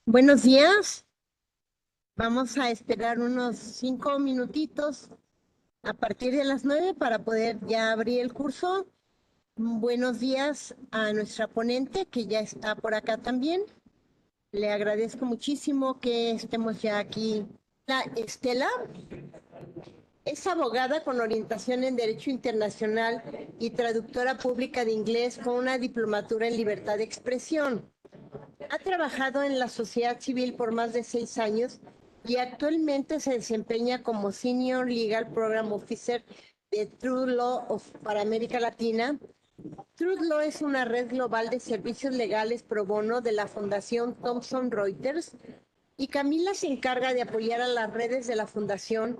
Buenos días. Vamos a esperar unos 5 minutitos a partir de las 9 para poder ya abrir el curso. Buenos días a nuestra ponente que ya está por acá también. Le agradezco muchísimo que estemos ya aquí. La Estela es abogada con orientación en Derecho Internacional y traductora pública de inglés con una diplomatura en libertad de expresión. Ha trabajado en la sociedad civil por más de 6 años y actualmente se desempeña como Senior Legal Program Officer de True Law para América Latina. True Law es una red global de servicios legales pro bono de la Fundación Thomson Reuters y Camila se encarga de apoyar a las redes de la Fundación,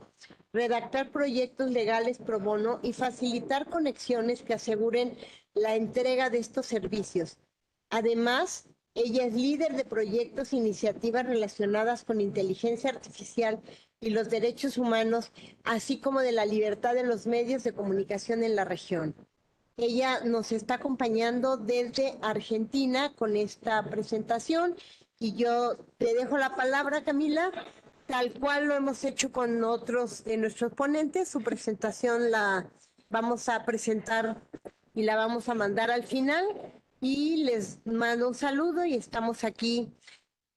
redactar proyectos legales pro bono y facilitar conexiones que aseguren la entrega de estos servicios. Además, ella es líder de proyectos e iniciativas relacionadas con inteligencia artificial y los derechos humanos, así como de la libertad de los medios de comunicación en la región. Ella nos está acompañando desde Argentina con esta presentación y yo te dejo la palabra, Camila, tal cual lo hemos hecho con otros de nuestros ponentes. Su presentación la vamos a presentar y la vamos a mandar al final y les mando un saludo y estamos aquí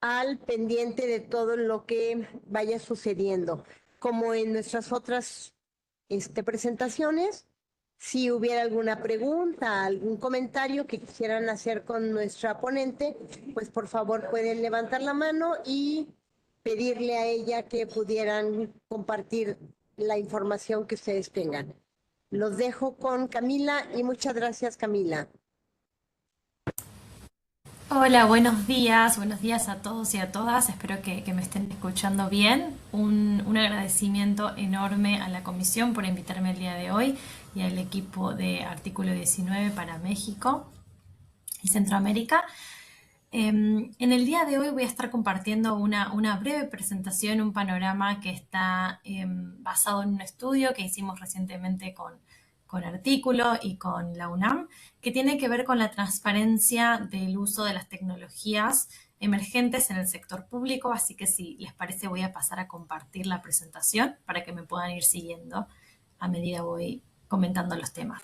al pendiente de todo lo que vaya sucediendo. Como en nuestras otras presentaciones, si hubiera alguna pregunta, algún comentario que quisieran hacer con nuestra ponente, pues por favor pueden levantar la mano y pedirle a ella que pudieran compartir la información que ustedes tengan. Los dejo con Camila y muchas gracias, Camila. Hola, buenos días a todos y a todas. Espero que me estén escuchando bien. Un agradecimiento enorme a la comisión por invitarme el día de hoy y al equipo de Artículo 19 para México y Centroamérica. En el día de hoy voy a estar compartiendo una breve presentación, un panorama que está basado en un estudio que hicimos recientemente con Artículo y con la UNAM, que tiene que ver con la transparencia del uso de las tecnologías emergentes en el sector público, así que si les parece voy a pasar a compartir la presentación para que me puedan ir siguiendo a medida voy comentando los temas.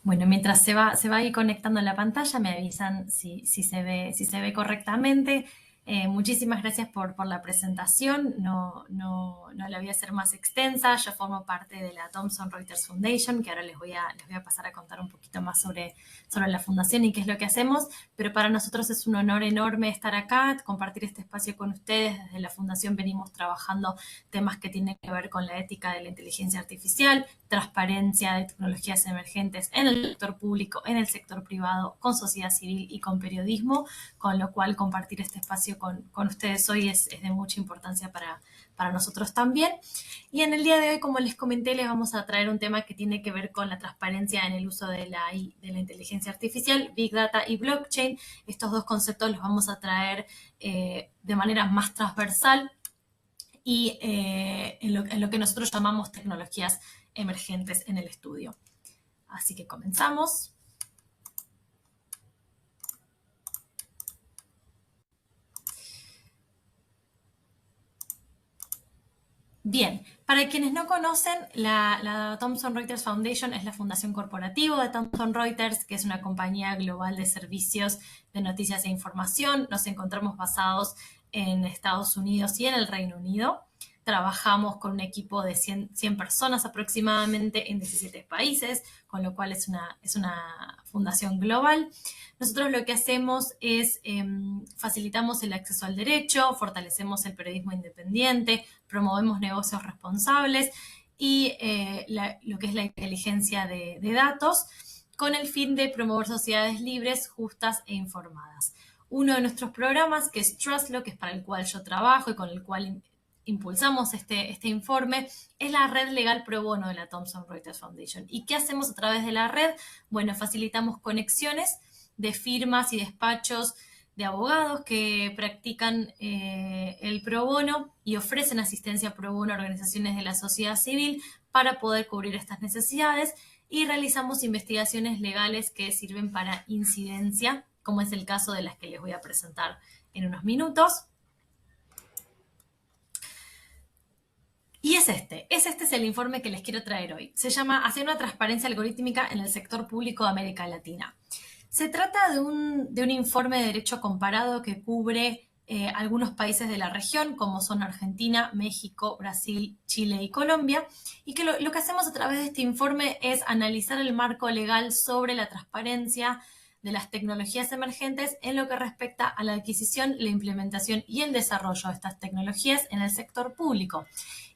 Bueno, mientras se va ahí conectando la pantalla, me avisan si se ve correctamente. Muchísimas gracias por la presentación. No la voy a hacer más extensa. Yo formo parte de la Thomson Reuters Foundation, que ahora les voy a pasar a contar un poquito más sobre la fundación y qué es lo que hacemos. Pero para nosotros es un honor enorme estar acá, compartir este espacio con ustedes. Desde la fundación venimos trabajando temas que tienen que ver con la ética de la inteligencia artificial, transparencia de tecnologías emergentes en el sector público, en el sector privado, con sociedad civil y con periodismo, con lo cual compartir este espacio con ustedes hoy es de mucha importancia para nosotros también. Y en el día de hoy, como les comenté, les vamos a traer un tema que tiene que ver con la transparencia en el uso de de la inteligencia artificial, Big Data y Blockchain. Estos dos conceptos los vamos a traer de manera más transversal y en lo que nosotros llamamos tecnologías emergentes en el estudio. Así que comenzamos. Bien, para quienes no conocen, la Thomson Reuters Foundation es la fundación corporativa de Thomson Reuters, que es una compañía global de servicios de noticias e información. Nos encontramos basados en Estados Unidos y en el Reino Unido. Trabajamos con un equipo de 100 personas aproximadamente en 17 países, con lo cual es una fundación global. Nosotros lo que hacemos es facilitamos el acceso al derecho, fortalecemos el periodismo independiente, promovemos negocios responsables y lo que es la inteligencia de datos con el fin de promover sociedades libres, justas e informadas. Uno de nuestros programas, que es Trustlaw, que es para el cual yo trabajo y con el cual impulsamos este informe, es la red legal pro bono de la Thomson Reuters Foundation. ¿Y qué hacemos a través de la red? Bueno, facilitamos conexiones de firmas y despachos de abogados que practican el pro bono y ofrecen asistencia pro bono a organizaciones de la sociedad civil para poder cubrir estas necesidades, y realizamos investigaciones legales que sirven para incidencia, como es el caso de las que les voy a presentar en unos minutos. Y ese es el informe que les quiero traer hoy. Se llama Hacia una transparencia algorítmica en el sector público de América Latina. Se trata de un informe de derecho comparado que cubre algunos países de la región, como son Argentina, México, Brasil, Chile y Colombia, y que lo que hacemos a través de este informe es analizar el marco legal sobre la transparencia de las tecnologías emergentes en lo que respecta a la adquisición, la implementación y el desarrollo de estas tecnologías en el sector público.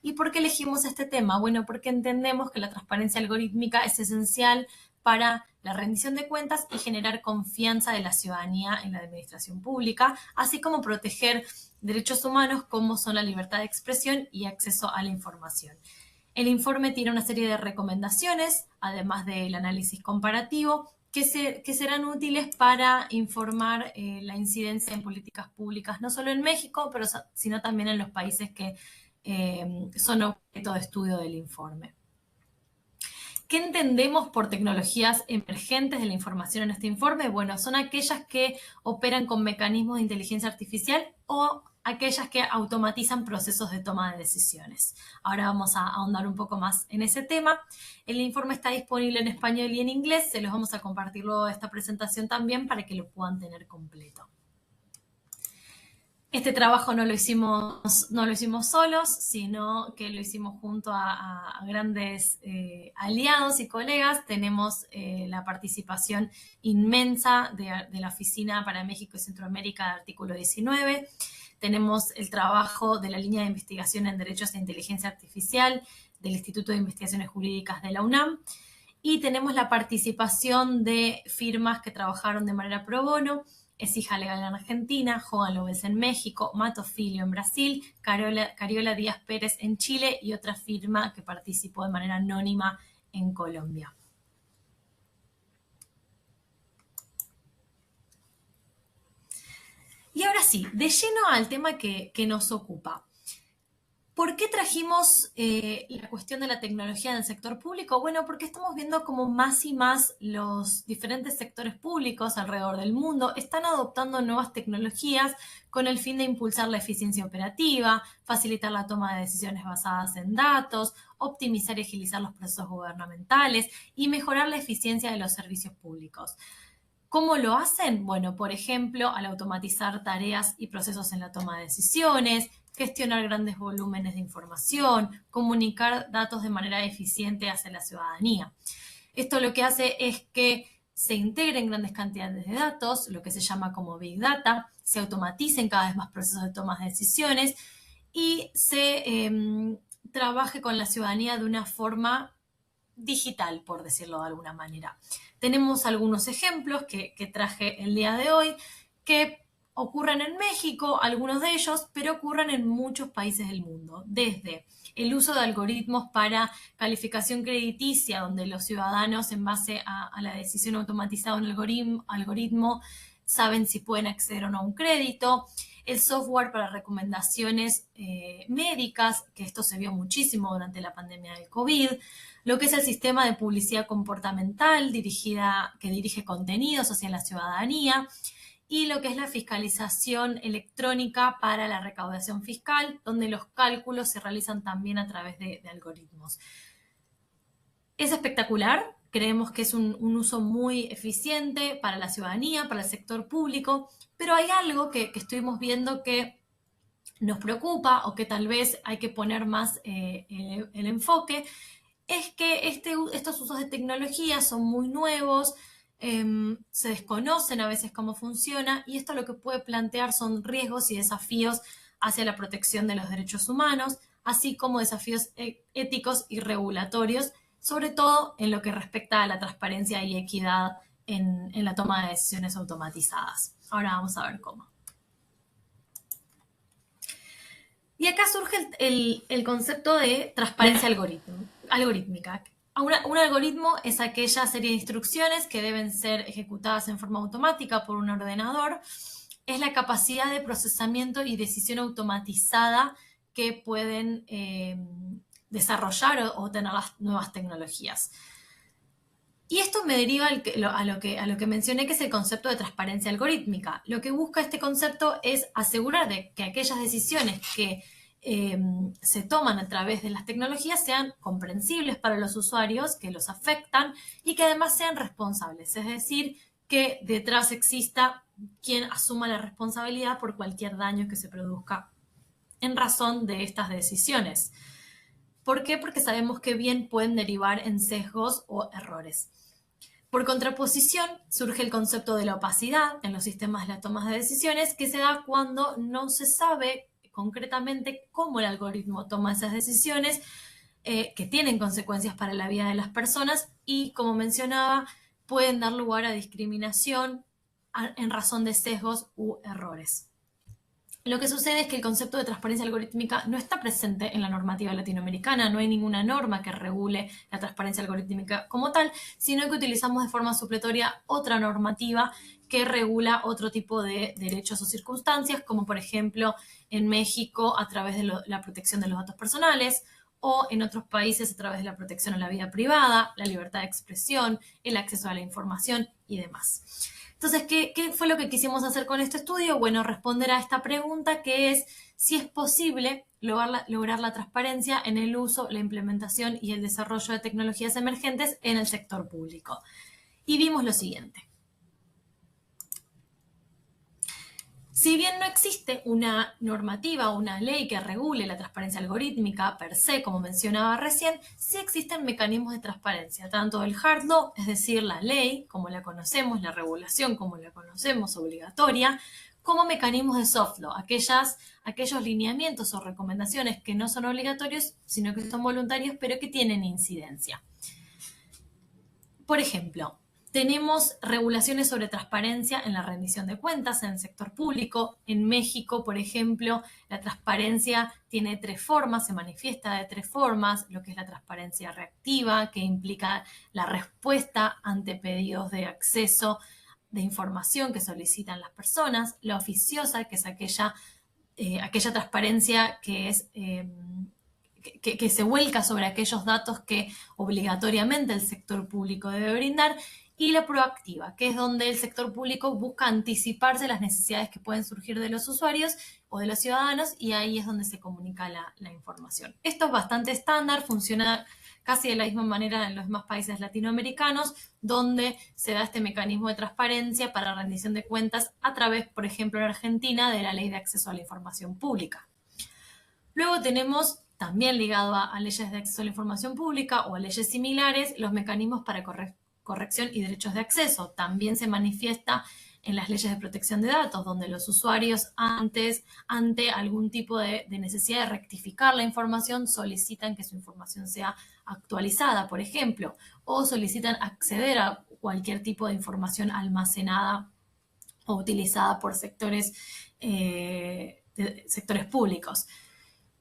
¿Y por qué elegimos este tema? Bueno, porque entendemos que la transparencia algorítmica es esencial para la rendición de cuentas y generar confianza de la ciudadanía en la administración pública, así como proteger derechos humanos como son la libertad de expresión y acceso a la información. El informe tiene una serie de recomendaciones, además del análisis comparativo, que serán útiles para informar la incidencia en políticas públicas, no solo en México, sino también en los países que son objeto de estudio del informe. ¿Qué entendemos por tecnologías emergentes de la información en este informe? Bueno, son aquellas que operan con mecanismos de inteligencia artificial o aquellas que automatizan procesos de toma de decisiones. Ahora vamos a ahondar un poco más en ese tema. El informe está disponible en español y en inglés. Se los vamos a compartir luego de esta presentación también para que lo puedan tener completo. Este trabajo no lo hicimos solos, sino que lo hicimos junto a grandes aliados y colegas. Tenemos la participación inmensa de la Oficina para México y Centroamérica de Artículo 19. Tenemos el trabajo de la línea de investigación en derechos e inteligencia artificial del Instituto de Investigaciones Jurídicas de la UNAM. Y tenemos la participación de firmas que trabajaron de manera pro bono: Exija Legal en Argentina, Hogan Lovells en México, Mato Filho en Brasil, Cariola Díaz Pérez en Chile y otra firma que participó de manera anónima en Colombia. Y ahora sí, de lleno al tema que nos ocupa. ¿Por qué trajimos la cuestión de la tecnología en el sector público? Bueno, porque estamos viendo como más y más los diferentes sectores públicos alrededor del mundo están adoptando nuevas tecnologías con el fin de impulsar la eficiencia operativa, facilitar la toma de decisiones basadas en datos, optimizar y agilizar los procesos gubernamentales y mejorar la eficiencia de los servicios públicos. ¿Cómo lo hacen? Bueno, por ejemplo, al automatizar tareas y procesos en la toma de decisiones, gestionar grandes volúmenes de información, comunicar datos de manera eficiente hacia la ciudadanía. Esto lo que hace es que se integren grandes cantidades de datos, lo que se llama como Big Data, se automaticen cada vez más procesos de toma de decisiones y se trabaje con la ciudadanía de una forma digital, por decirlo de alguna manera. Tenemos algunos ejemplos que traje el día de hoy que ocurren en México, algunos de ellos, pero ocurren en muchos países del mundo, desde el uso de algoritmos para calificación crediticia, donde los ciudadanos, en base a la decisión automatizada en el algoritmo, saben si pueden acceder o no a un crédito, el software para recomendaciones médicas, que esto se vio muchísimo durante la pandemia del COVID, lo que es el sistema de publicidad comportamental que dirige contenidos hacia la ciudadanía, y lo que es la fiscalización electrónica para la recaudación fiscal, donde los cálculos se realizan también a través de algoritmos. Es espectacular, creemos que es un uso muy eficiente para la ciudadanía, para el sector público, pero hay algo que estuvimos viendo que nos preocupa o que tal vez hay que poner más el enfoque, es que estos usos de tecnología son muy nuevos, se desconocen a veces cómo funciona, y esto lo que puede plantear son riesgos y desafíos hacia la protección de los derechos humanos, así como desafíos éticos y regulatorios, sobre todo en lo que respecta a la transparencia y equidad en la toma de decisiones automatizadas. Ahora vamos a ver cómo. Y acá surge el concepto de transparencia algorítmica. Un algoritmo es aquella serie de instrucciones que deben ser ejecutadas en forma automática por un ordenador es la capacidad de procesamiento y decisión automatizada que pueden desarrollar o tener las nuevas tecnologías. Y esto me deriva a lo que mencioné, que es el concepto de transparencia algorítmica. Lo que busca este concepto es asegurar de que aquellas decisiones que se toman a través de las tecnologías sean comprensibles para los usuarios, que los afectan y que además sean responsables. Es decir, que detrás exista quien asuma la responsabilidad por cualquier daño que se produzca en razón de estas decisiones. ¿Por qué? Porque sabemos que bien pueden derivar en sesgos o errores. Por contraposición, surge el concepto de la opacidad en los sistemas de las tomas de decisiones, que se da cuando no se sabe concretamente cómo el algoritmo toma esas decisiones, que tienen consecuencias para la vida de las personas y, como mencionaba, pueden dar lugar a discriminación en razón de sesgos u errores. Lo que sucede es que el concepto de transparencia algorítmica no está presente en la normativa latinoamericana, no hay ninguna norma que regule la transparencia algorítmica como tal, sino que utilizamos de forma supletoria otra normativa que regula otro tipo de derechos o circunstancias, como por ejemplo en México a través de la protección de los datos personales, o en otros países a través de la protección a la vida privada, la libertad de expresión, el acceso a la información y demás. Entonces, ¿qué fue lo que quisimos hacer con este estudio? Bueno, responder a esta pregunta, que es si es posible lograr la transparencia en el uso, la implementación y el desarrollo de tecnologías emergentes en el sector público. Y vimos lo siguiente. Si bien no existe una normativa o una ley que regule la transparencia algorítmica per se, como mencionaba recién, sí existen mecanismos de transparencia, tanto del hard law, es decir, la ley, como la conocemos, la regulación, como la conocemos, obligatoria, como mecanismos de soft law, aquellos lineamientos o recomendaciones que no son obligatorios, sino que son voluntarios, pero que tienen incidencia. Por ejemplo, tenemos regulaciones sobre transparencia en la rendición de cuentas en el sector público. En México, por ejemplo, la transparencia tiene 3 formas, se manifiesta de 3 formas, lo que es la transparencia reactiva, que implica la respuesta ante pedidos de acceso de información que solicitan las personas, la oficiosa, que es aquella transparencia que es que se vuelca sobre aquellos datos que obligatoriamente el sector público debe brindar, y la proactiva, que es donde el sector público busca anticiparse las necesidades que pueden surgir de los usuarios o de los ciudadanos, y ahí es donde se comunica la información. Esto es bastante estándar, funciona casi de la misma manera en los demás países latinoamericanos, donde se da este mecanismo de transparencia para rendición de cuentas a través, por ejemplo, en Argentina, de la Ley de Acceso a la Información Pública. Luego tenemos, también ligado a leyes de acceso a la información pública o a leyes similares, los mecanismos para corrección y derechos de acceso. También se manifiesta en las leyes de protección de datos, donde los usuarios ante algún tipo de necesidad de rectificar la información, solicitan que su información sea actualizada, por ejemplo, o solicitan acceder a cualquier tipo de información almacenada o utilizada por sectores públicos.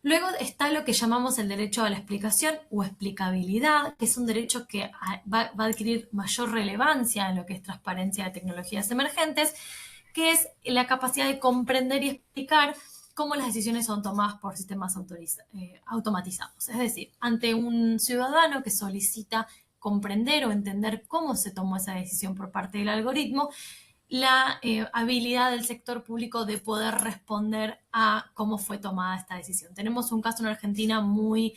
Luego está lo que llamamos el derecho a la explicación o explicabilidad, que es un derecho que va a adquirir mayor relevancia en lo que es transparencia de tecnologías emergentes, que es la capacidad de comprender y explicar cómo las decisiones son tomadas por sistemas automatizados. Es decir, ante un ciudadano que solicita comprender o entender cómo se tomó esa decisión por parte del algoritmo, la habilidad del sector público de poder responder a cómo fue tomada esta decisión. Tenemos un caso en Argentina muy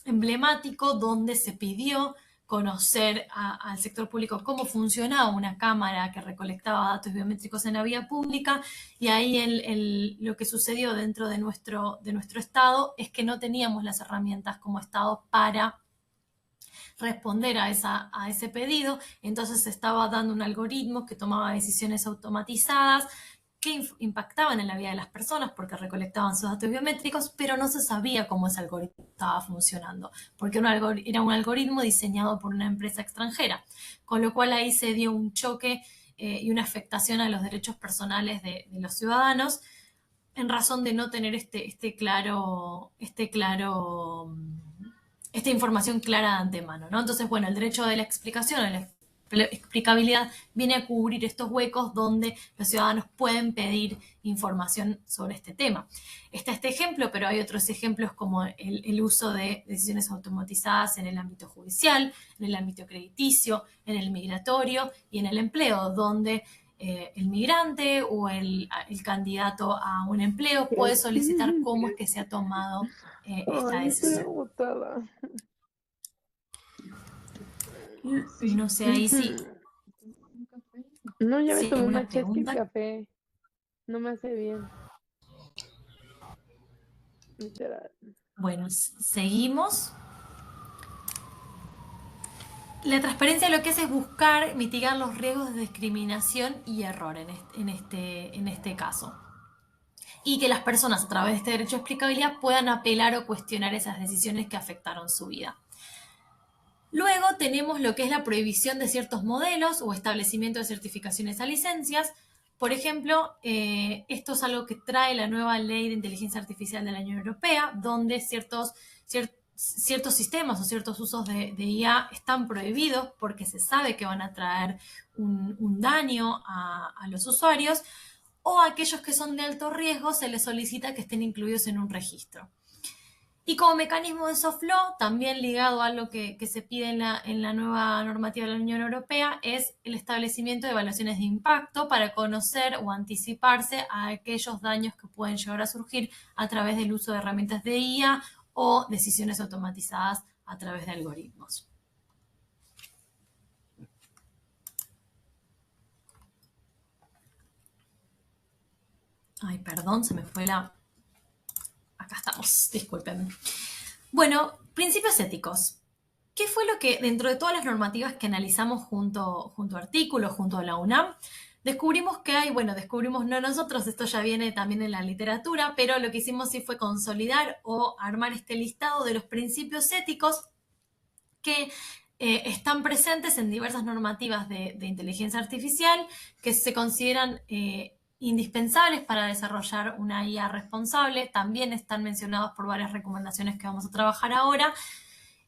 emblemático, donde se pidió conocer al sector público cómo funcionaba una cámara que recolectaba datos biométricos en la vía pública, y ahí lo que sucedió dentro de nuestro estado es que no teníamos las herramientas como estado para responder a ese pedido. Entonces se estaba dando un algoritmo que tomaba decisiones automatizadas que impactaban en la vida de las personas porque recolectaban sus datos biométricos, pero no se sabía cómo ese algoritmo estaba funcionando, porque era un algoritmo diseñado por una empresa extranjera, con lo cual ahí se dio un choque y una afectación a los derechos personales de los ciudadanos, en razón de no tener esta información clara de antemano, ¿no? Entonces, bueno, el derecho de la explicación, explicabilidad viene a cubrir estos huecos donde los ciudadanos pueden pedir información sobre este tema. Está este ejemplo, pero hay otros ejemplos como el uso de decisiones automatizadas en el ámbito judicial, en el ámbito crediticio, en el migratorio y en el empleo, donde el migrante o el candidato a un empleo puede solicitar cómo es que se ha tomado esta Ay, estoy decisión. agotada. No sé, ahí sí. No, ya me Sí, tomé ¿alguna una chesca y pregunta? café. No me hace bien. Literal. Bueno, seguimos. La transparencia lo que hace es buscar mitigar los riesgos de discriminación y error en este caso. Y que las personas a través de este derecho de explicabilidad puedan apelar o cuestionar esas decisiones que afectaron su vida. Luego tenemos lo que es la prohibición de ciertos modelos o establecimiento de certificaciones a licencias. Por ejemplo, esto es algo que trae la nueva ley de inteligencia artificial de la Unión Europea, donde ciertos sistemas o ciertos usos de IA están prohibidos porque se sabe que van a traer un daño a los usuarios, o a aquellos que son de alto riesgo se les solicita que estén incluidos en un registro. Y como mecanismo de soft law, también ligado a lo que se pide en la nueva normativa de la Unión Europea, es el establecimiento de evaluaciones de impacto para conocer o anticiparse a aquellos daños que pueden llegar a surgir a través del uso de herramientas de IA o decisiones automatizadas a través de algoritmos. Ay, perdón, se me fue la... Acá estamos, discúlpenme. Bueno, principios éticos. ¿Qué fue lo que, dentro de todas las normativas que analizamos junto a artículos, junto a la UNAM, descubrimos que hay, bueno, descubrimos no nosotros, esto ya viene también en la literatura, pero lo que hicimos sí fue consolidar o armar este listado de los principios éticos que están presentes en diversas normativas de inteligencia artificial que se consideran indispensables para desarrollar una IA responsable. También están mencionados por varias recomendaciones que vamos a trabajar ahora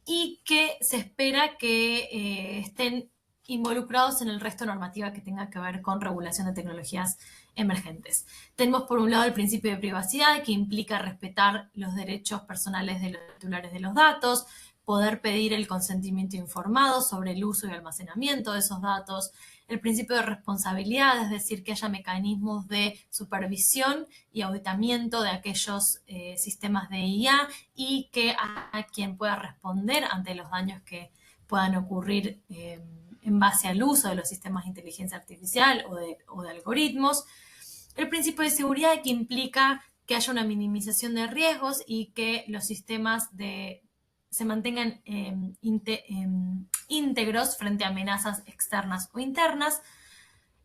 y que se espera que estén involucrados en el resto de normativa que tenga que ver con regulación de tecnologías emergentes. Tenemos por un lado el principio de privacidad, que implica respetar los derechos personales de los titulares de los datos, poder pedir el consentimiento informado sobre el uso y almacenamiento de esos datos, el principio de responsabilidad, es decir, que haya mecanismos de supervisión y auditamiento de aquellos sistemas de IA y que haya quien pueda responder ante los daños que puedan ocurrir en base al uso de los sistemas de inteligencia artificial o de algoritmos. El principio de seguridad, que implica que haya una minimización de riesgos y que los sistemas se mantengan íntegros frente a amenazas externas o internas.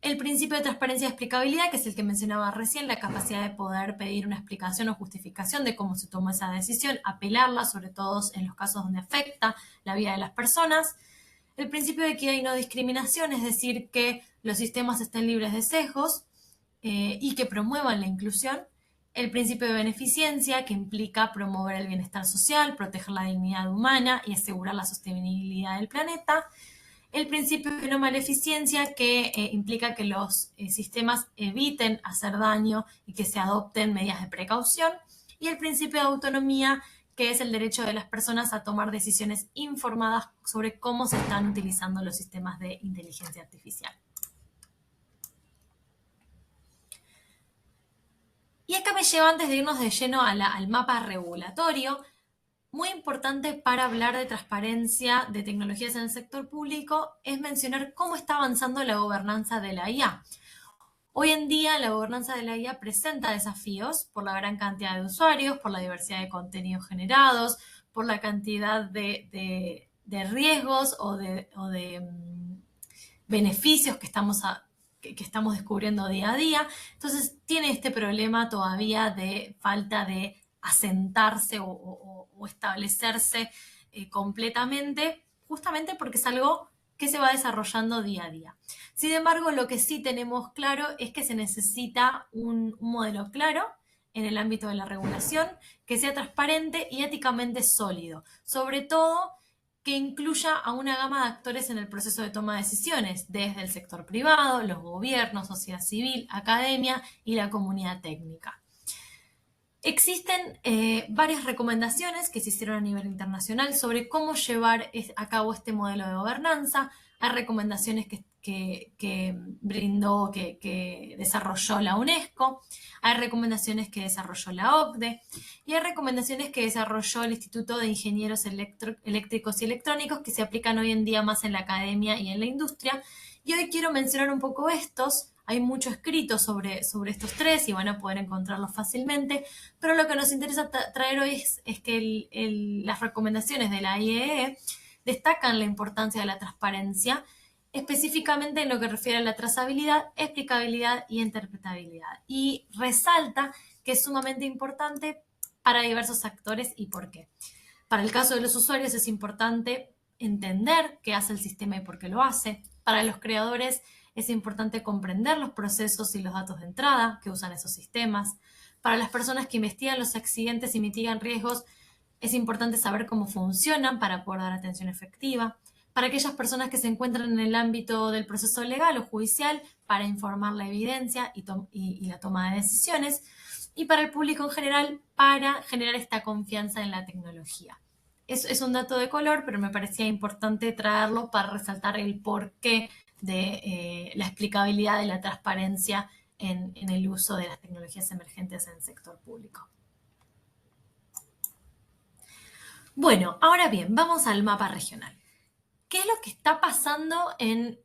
El principio de transparencia y explicabilidad, que es el que mencionaba recién, la capacidad de poder pedir una explicación o justificación de cómo se tomó esa decisión, apelarla, sobre todo en los casos donde afecta la vida de las personas. El principio de equidad y no discriminación, es decir, que los sistemas estén libres de sesgos y que promuevan la inclusión. El principio de beneficencia, que implica promover el bienestar social, proteger la dignidad humana y asegurar la sostenibilidad del planeta. El principio de no maleficencia, que implica que los sistemas eviten hacer daño y que se adopten medidas de precaución. Y el principio de autonomía, que es el derecho de las personas a tomar decisiones informadas sobre cómo se están utilizando los sistemas de inteligencia artificial. Y acá me lleva, antes de irnos de lleno al mapa regulatorio, muy importante para hablar de transparencia de tecnologías en el sector público, es mencionar cómo está avanzando la gobernanza de la IA. Hoy en día la gobernanza de la IA presenta desafíos por la gran cantidad de usuarios, por la diversidad de contenidos generados, por la cantidad de riesgos o de beneficios que estamos descubriendo día a día. Entonces tiene este problema todavía de falta de asentarse o establecerse completamente, justamente porque es algo que se va desarrollando día a día. Sin embargo, lo que sí tenemos claro es que se necesita un modelo claro en el ámbito de la regulación, que sea transparente y éticamente sólido, sobre todo que incluya a una gama de actores en el proceso de toma de decisiones, desde el sector privado, los gobiernos, sociedad civil, academia y la comunidad técnica. Existen varias recomendaciones que se hicieron a nivel internacional sobre cómo llevar a cabo este modelo de gobernanza. Hay recomendaciones que brindó, que desarrolló la UNESCO, hay recomendaciones que desarrolló la OCDE y hay recomendaciones que desarrolló el Instituto de Ingenieros Eléctricos y Electrónicos, que se aplican hoy en día más en la academia y en la industria. Y hoy quiero mencionar un poco estos. Hay mucho escrito sobre estos tres y van a poder encontrarlos fácilmente, pero lo que nos interesa traer hoy es que las recomendaciones de la IEE destacan la importancia de la transparencia, específicamente en lo que refiere a la trazabilidad, explicabilidad y interpretabilidad. Y resalta que es sumamente importante para diversos actores y por qué. Para el caso de los usuarios es importante entender qué hace el sistema y por qué lo hace. Para los creadores es importante comprender los procesos y los datos de entrada que usan esos sistemas. Para las personas que investigan los accidentes y mitigan riesgos, es importante saber cómo funcionan para poder dar atención efectiva. Para aquellas personas que se encuentran en el ámbito del proceso legal o judicial, para informar la evidencia y la toma de decisiones. Y para el público en general, para generar esta confianza en la tecnología. Es un dato de color, pero me parecía importante traerlo para resaltar el porqué de la explicabilidad y la transparencia en el uso de las tecnologías emergentes en el sector público. Bueno, ahora bien, vamos al mapa regional. ¿Qué es lo que está pasando en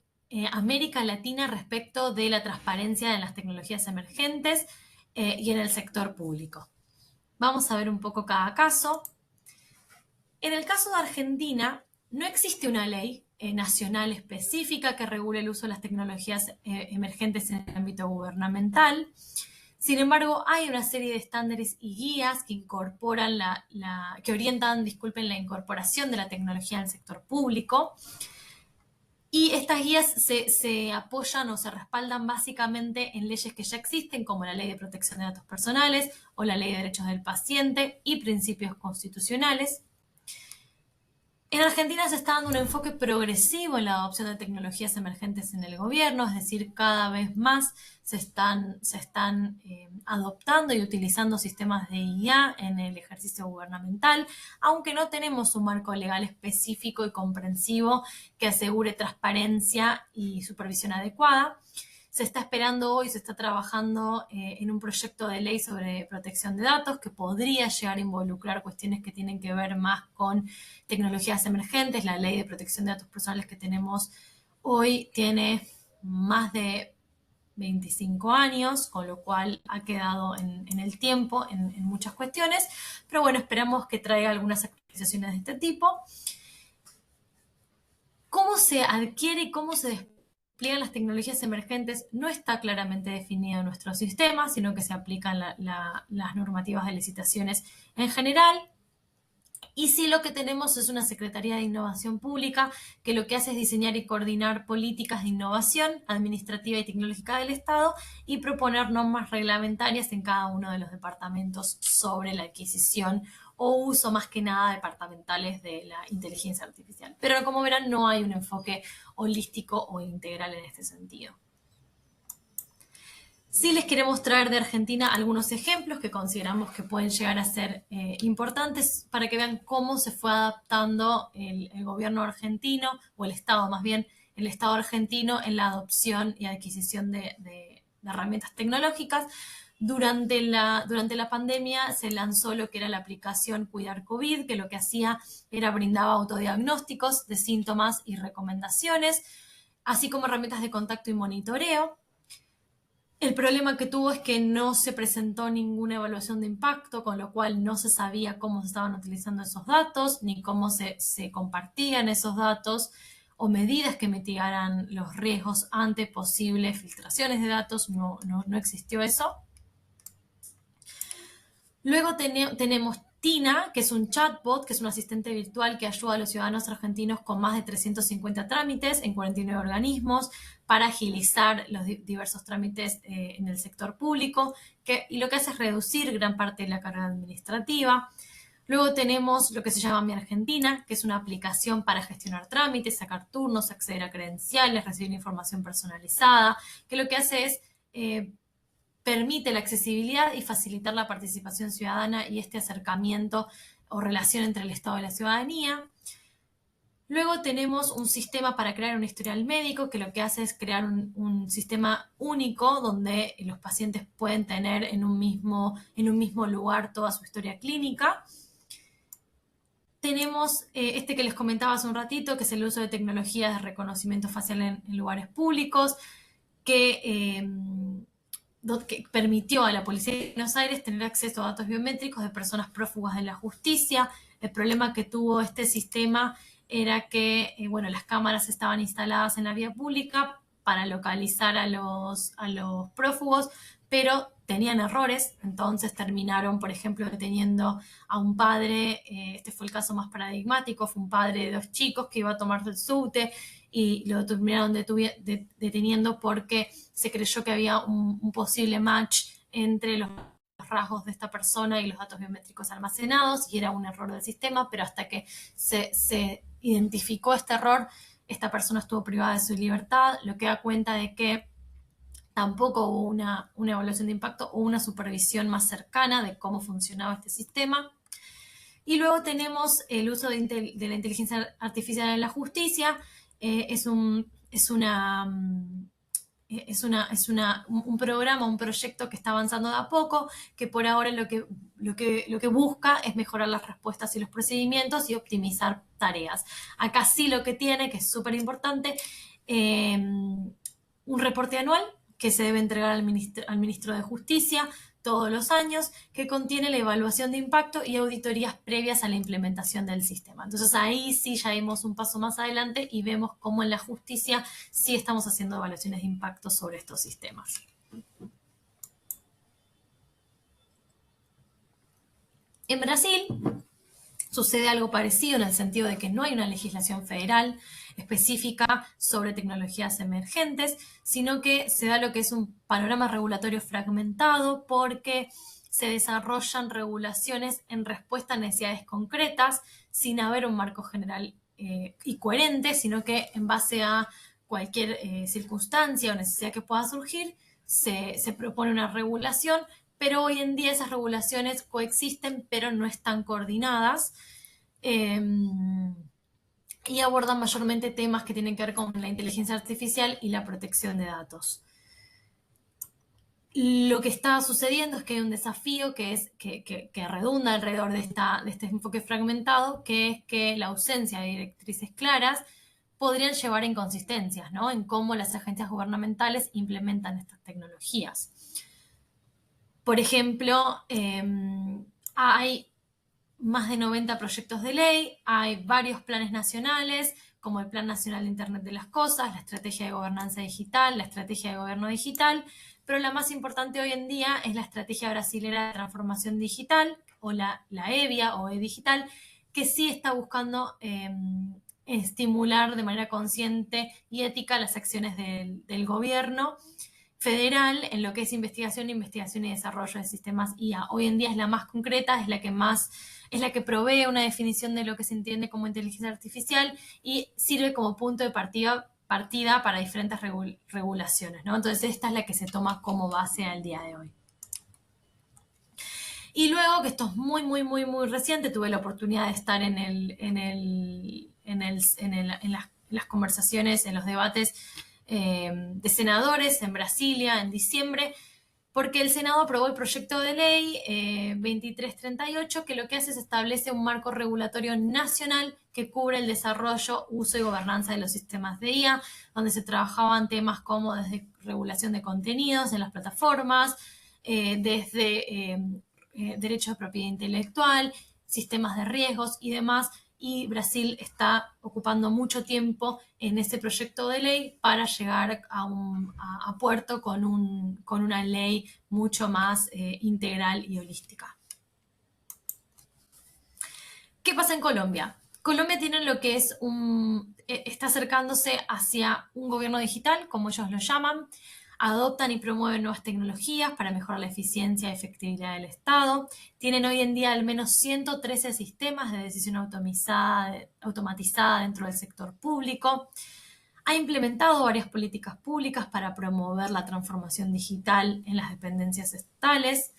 América Latina respecto de la transparencia en las tecnologías emergentes y en el sector público? Vamos a ver un poco cada caso. En el caso de Argentina, no existe una ley nacional específica que regule el uso de las tecnologías emergentes en el ámbito gubernamental. Sin embargo, hay una serie de estándares y guías que incorporan que orientan, la incorporación de la tecnología en el sector público. Y estas guías se apoyan o se respaldan básicamente en leyes que ya existen, como la Ley de Protección de Datos Personales o la Ley de Derechos del Paciente y principios constitucionales. En Argentina se está dando un enfoque progresivo en la adopción de tecnologías emergentes en el gobierno, es decir, cada vez más se están adoptando y utilizando sistemas de IA en el ejercicio gubernamental, aunque no tenemos un marco legal específico y comprensivo que asegure transparencia y supervisión adecuada. Se está esperando hoy, se está trabajando en un proyecto de ley sobre protección de datos que podría llegar a involucrar cuestiones que tienen que ver más con tecnologías emergentes. La ley de protección de datos personales que tenemos hoy tiene más de 25 años, con lo cual ha quedado en el tiempo en muchas cuestiones, pero bueno, esperamos que traiga algunas actualizaciones de este tipo. ¿Cómo se adquiere y cómo se despliegan las tecnologías emergentes? No está claramente definido en nuestro sistema, sino que se aplican las normativas de licitaciones en general. Y sí, lo que tenemos es una Secretaría de Innovación Pública que lo que hace es diseñar y coordinar políticas de innovación administrativa y tecnológica del Estado y proponer normas reglamentarias en cada uno de los departamentos sobre la adquisición o uso más que nada departamentales de la inteligencia artificial. Pero como verán, no hay un enfoque holístico o integral en este sentido. Sí les queremos traer de Argentina algunos ejemplos que consideramos que pueden llegar a ser importantes para que vean cómo se fue adaptando el gobierno argentino, o el Estado más bien, el Estado argentino en la adopción y adquisición de herramientas tecnológicas. Durante la pandemia se lanzó lo que era la aplicación Cuidar COVID, que lo que hacía era brindaba autodiagnósticos de síntomas y recomendaciones, así como herramientas de contacto y monitoreo. El problema que tuvo es que no se presentó ninguna evaluación de impacto, con lo cual no se sabía cómo se estaban utilizando esos datos, ni cómo se compartían esos datos, o medidas que mitigaran los riesgos ante posibles filtraciones de datos. No existió eso. Luego tenemos Tina, que es un chatbot, que es un asistente virtual que ayuda a los ciudadanos argentinos con más de 350 trámites en 49 organismos para agilizar los diversos trámites en el sector público, y lo que hace es reducir gran parte de la carga administrativa. Luego tenemos lo que se llama Mi Argentina, que es una aplicación para gestionar trámites, sacar turnos, acceder a credenciales, recibir información personalizada, que lo que hace es permite la accesibilidad y facilitar la participación ciudadana y este acercamiento o relación entre el Estado y la ciudadanía. Luego tenemos un sistema para crear un historial médico, que lo que hace es crear un sistema único donde los pacientes pueden tener en un mismo lugar toda su historia clínica. Tenemos este que les comentaba hace un ratito, que es el uso de tecnologías de reconocimiento facial en lugares públicos, que permitió a la Policía de Buenos Aires tener acceso a datos biométricos de personas prófugas de la justicia. El problema que tuvo este sistema era que, bueno, las cámaras estaban instaladas en la vía pública para localizar a los prófugos, pero tenían errores, entonces terminaron, por ejemplo, deteniendo a un padre, este fue el caso más paradigmático, fue un padre de 2 chicos que iba a tomarse el subte y lo terminaron deteniendo porque se creyó que había un posible match entre los rasgos de esta persona y los datos biométricos almacenados, y era un error del sistema, pero hasta que se identificó este error, esta persona estuvo privada de su libertad, lo que da cuenta de que tampoco hubo una evaluación de impacto o una supervisión más cercana de cómo funcionaba este sistema. Y luego tenemos el uso de la inteligencia artificial en la justicia. Es un programa, un proyecto que está avanzando de a poco, que por ahora lo que busca es mejorar las respuestas y los procedimientos y optimizar tareas. Acá sí lo que tiene, que es súper importante, un reporte anual que se debe entregar al ministro de Justicia todos los años, que contiene la evaluación de impacto y auditorías previas a la implementación del sistema. Entonces ahí sí ya vimos un paso más adelante y vemos cómo en la justicia sí estamos haciendo evaluaciones de impacto sobre estos sistemas. En Brasil sucede algo parecido en el sentido de que no hay una legislación federal específica sobre tecnologías emergentes, sino que se da lo que es un panorama regulatorio fragmentado porque se desarrollan regulaciones en respuesta a necesidades concretas sin haber un marco general y coherente, sino que en base a cualquier circunstancia o necesidad que pueda surgir, se propone una regulación, pero hoy en día esas regulaciones coexisten, pero no están coordinadas. Y abordan mayormente temas que tienen que ver con la inteligencia artificial y la protección de datos. Lo que está sucediendo es que hay un desafío que redunda alrededor de este enfoque fragmentado, que es que la ausencia de directrices claras podrían llevar a inconsistencias, ¿no?, en cómo las agencias gubernamentales implementan estas tecnologías. Por ejemplo, hay más de 90 proyectos de ley, hay varios planes nacionales, como el Plan Nacional de Internet de las Cosas, la Estrategia de Gobernanza Digital, la Estrategia de Gobierno Digital, pero la más importante hoy en día es la Estrategia Brasilera de Transformación Digital, o la EVIA o E-Digital, que sí está buscando estimular de manera consciente y ética las acciones del gobierno federal en lo que es investigación y desarrollo de sistemas IA. Hoy en día es la más concreta, es la que provee una definición de lo que se entiende como inteligencia artificial y sirve como punto de partida para diferentes regulaciones, ¿no? Entonces esta es la que se toma como base al día de hoy. Y luego, que esto es muy, muy, muy, muy reciente, tuve la oportunidad de estar en las conversaciones, en los debates de senadores en Brasilia en diciembre, porque el Senado aprobó el proyecto de ley 2338, que lo que hace es establece un marco regulatorio nacional que cubre el desarrollo, uso y gobernanza de los sistemas de IA, donde se trabajaban temas como desde regulación de contenidos en las plataformas, desde derechos de propiedad intelectual, sistemas de riesgos y demás, y Brasil está ocupando mucho tiempo en ese proyecto de ley para llegar a puerto con una ley mucho más integral y holística. ¿Qué pasa en Colombia? Colombia tiene lo que es está acercándose hacia un gobierno digital, como ellos lo llaman. adoptan y promueven nuevas tecnologías para mejorar la eficiencia y efectividad del Estado. Tienen hoy en día al menos 113 sistemas de decisión automatizada dentro del sector público. Ha implementado varias políticas públicas para promover la transformación digital en las dependencias estatales.